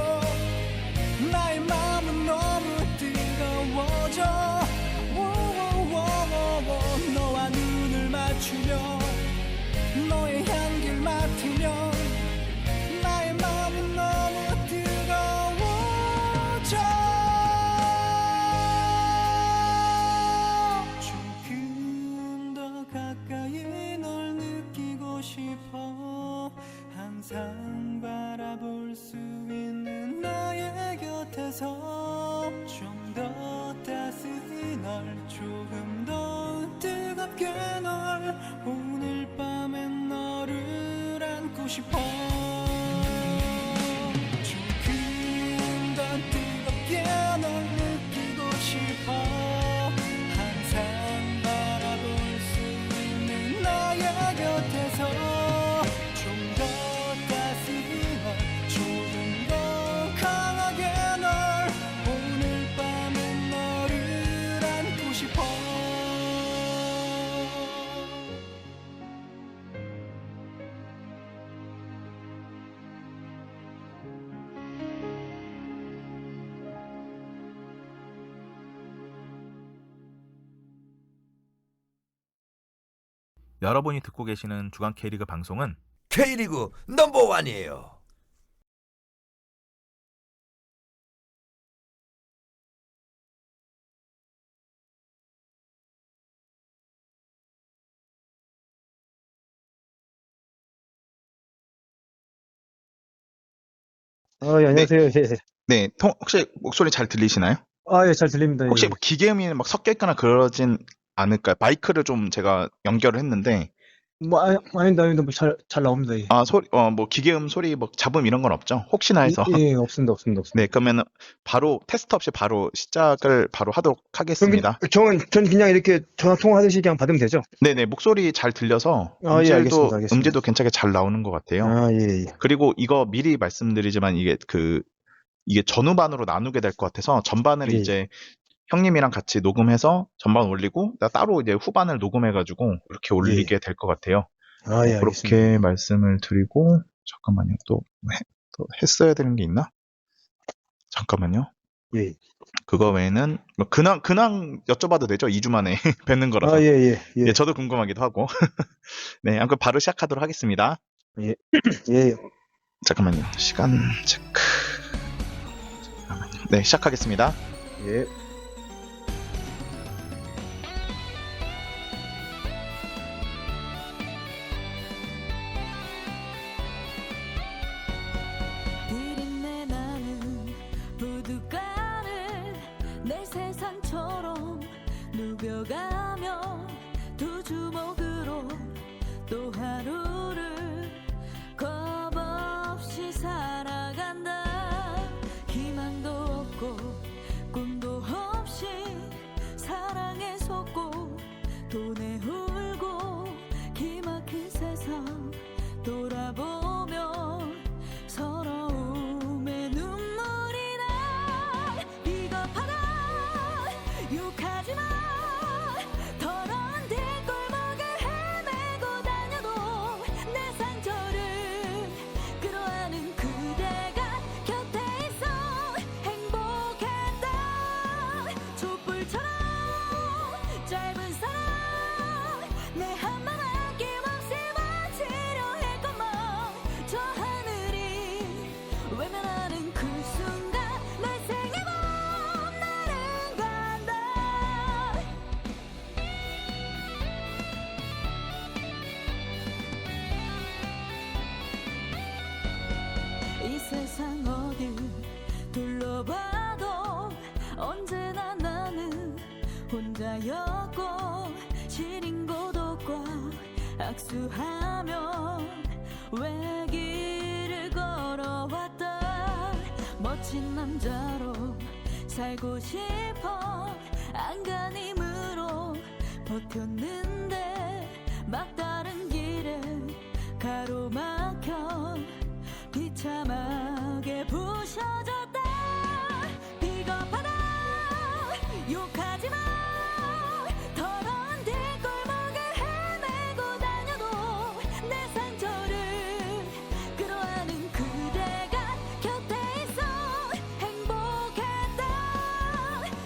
나의 마음은 너무 뜨거워져 워워워워워. 너와 눈을 맞추며 너의 향기를 맡으며 나의 마음은 너무 뜨거워져 조금 더 가까이 널 느끼고 싶어 항상 바라볼 수 있는 나의 곁에서 좀 더 따스히 널 조금 더 뜨겁게 널 오늘 밤엔 너를 안고 싶어 조금 더 뜨겁게 널 느끼고 싶어 항상 바라볼 수 있는 나의 곁에서 좀 더 따스히 널 조금 더 강하게 널 오늘 밤엔 너를 안고 싶어 여러분이 듣고 계시는 주간 K리그 방송은 K리그 넘버원이에요. 예, 안녕하세요. 예. 네. 혹시 목소리 잘 들리시나요? 아, 예, 잘 들립니다. 혹시 예. 뭐 기계음이 막 섞여 있거나 그러진 않을까요? 마이크를 좀 제가 연결을 했는데 아닙니다. 뭐 잘 나옵니다. 예. 뭐 기계음 소리 뭐 잡음 이런 건 없죠? 혹시나 해서. 예, 없습니다. 네, 그러면 바로 테스트 없이 바로 시작을 바로 하도록 하겠습니다. 전 그냥 이렇게 전화 통화하듯이 그냥 받으면 되죠? 네네, 목소리 잘 들려서 아, 예, 알겠습니다. 음질도 괜찮게 잘 나오는 것 같아요. 아, 예. 그리고 이거 미리 말씀드리지만 이게 전후반으로 나누게 될 것 같아서 전반을 예. 이제 형님이랑 같이 녹음해서 전반 올리고 따로 이제 후반을 녹음해가지고 이렇게 올리게 될 것 같아요. 아, 예, 알겠습니다. 그렇게 말씀을 드리고 잠깐만요. 또 했어야 되는 게 있나? 잠깐만요. 예. 그거 외에는 뭐 근황 여쭤봐도 되죠? 2주 만에 뵙는 거라서. 아, 예. 예, 저도 궁금하기도 하고. 네, 아무튼 바로 시작하도록 하겠습니다. 예. 잠깐만요. 시간 체크. 잠깐만요. 네, 시작하겠습니다. 예. 비린내 나는 부둣가를 내 세상처럼 누벼가며 두 주먹으로 또 하루를 겁없이 살아간다. 희망도 없고 꿈도 없이 사랑에 속고 돈에 울고 기막힌 세상 돌아보며 서러움에 눈물이 나. 비겁하다 욕하지마. 더러운 뒷골목을 헤매고 다녀도 내 상처를 끌어안은 그대가 곁에 있어 행복했다. 촛불처럼 짧은 사랑 내 한맘 아낌없이 바치려 했건만 저 하늘이 외면하는 그 순간 말생의 봄 나는 간다. 이 세상 어딜 둘러봐도 언제나 나는 혼자였고 시린 고독과 악수하며 외길을 걸어왔다. 멋진 남자로 살고 싶어 안간힘으로 버텼는데 막다른 길에 가로막혀 비참하게 부셔졌다. 비겁하다 욕하지마. 더러운 뒷골목을 헤매고 다녀도 내 상처를 끌어안은 그대가 곁에 있어 행복했다.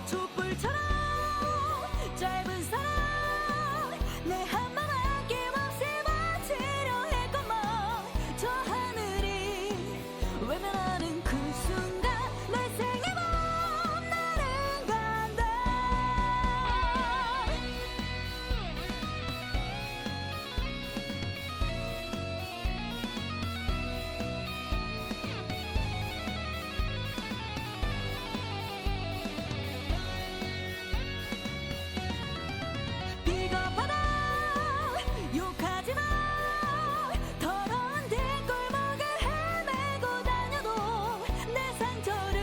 촛불처럼 짧은 사랑 내 한맘 아낌없이 바치려 했건만 저 하늘이 외면하는 그 순간 말생의 봄 나는 간다. 비겁하다 욕하지마. 더러운 뒷골목을 헤매고 다녀도 내 상처를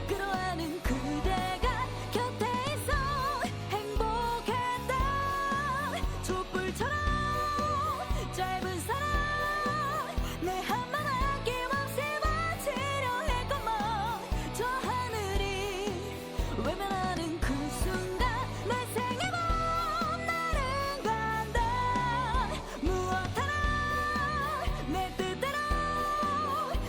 끌어안은 그대가 곁에 있어 행복했다. 촛불처럼 짧은 사랑 내 한맘 아낌없이 바치려 했건만 저 하늘이 외면하는 그 순간 말생의 봄 나는 간다. 무엇 하나 내 뜻대로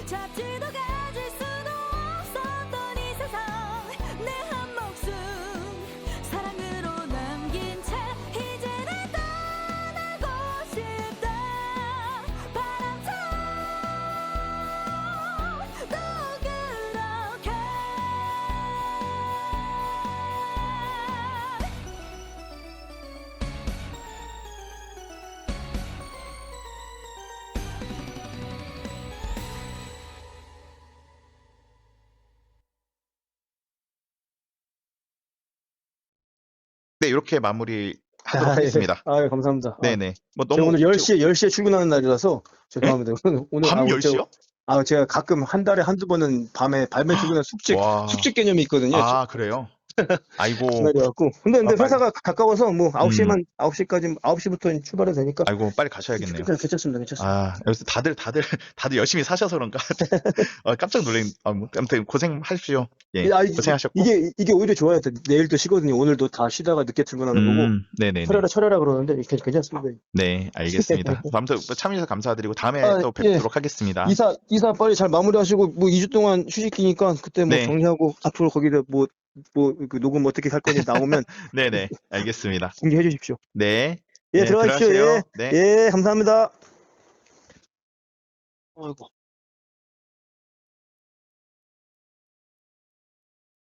잡지도 가질 수도 없었던 이 세상 내 한 목숨 사랑으로 남긴 채 이제 날 떠나고 싶다. 바람처럼 또 그렇게 네, 이렇게 마무리 하도록 아, 예. 하겠습니다. 아, 감사합니다. 네네. 뭐 제가 너무 오늘 10시에 출근하는 날이라서 죄송합니다. 오늘 밤 10시요? 제가 가끔 한 달에 한두 번은 밤에 출근하는 숙직 와. 개념이 있거든요. 아, 그래요? 아이고, 그날이었고. 근데 빨리. 회사가 가까워서 뭐 9시부터 출발해도 되니까. 아이고, 빨리 가셔야겠네요. 괜찮습니다. 괜찮습니다. 아, 여기서 다들 열심히 사셔서 그런가? 깜짝 놀란, 뭐, 아무튼 고생하십시오. 예, 고생하셨고. 이게 오히려 좋아요. 내일도 쉬거든요. 오늘도 다 쉬다가 늦게 출근하는 거고. 네네. 철회라 그러는데 괜찮습니다. 네, 알겠습니다. 아무튼 참여해서 감사드리고 다음에 또 예. 뵙도록 하겠습니다. 이사 빨리 잘 마무리하시고 뭐 2주 동안 휴식기니까 그때 뭐 네. 정리하고 앞으로 거기다 그 녹음 어떻게 할 건지 나오면 네네, 알겠습니다. 공개해 주십시오. 네. 예, 네, 들어가십시오. 들어가세요. 예. 네. 예, 감사합니다. 아이고.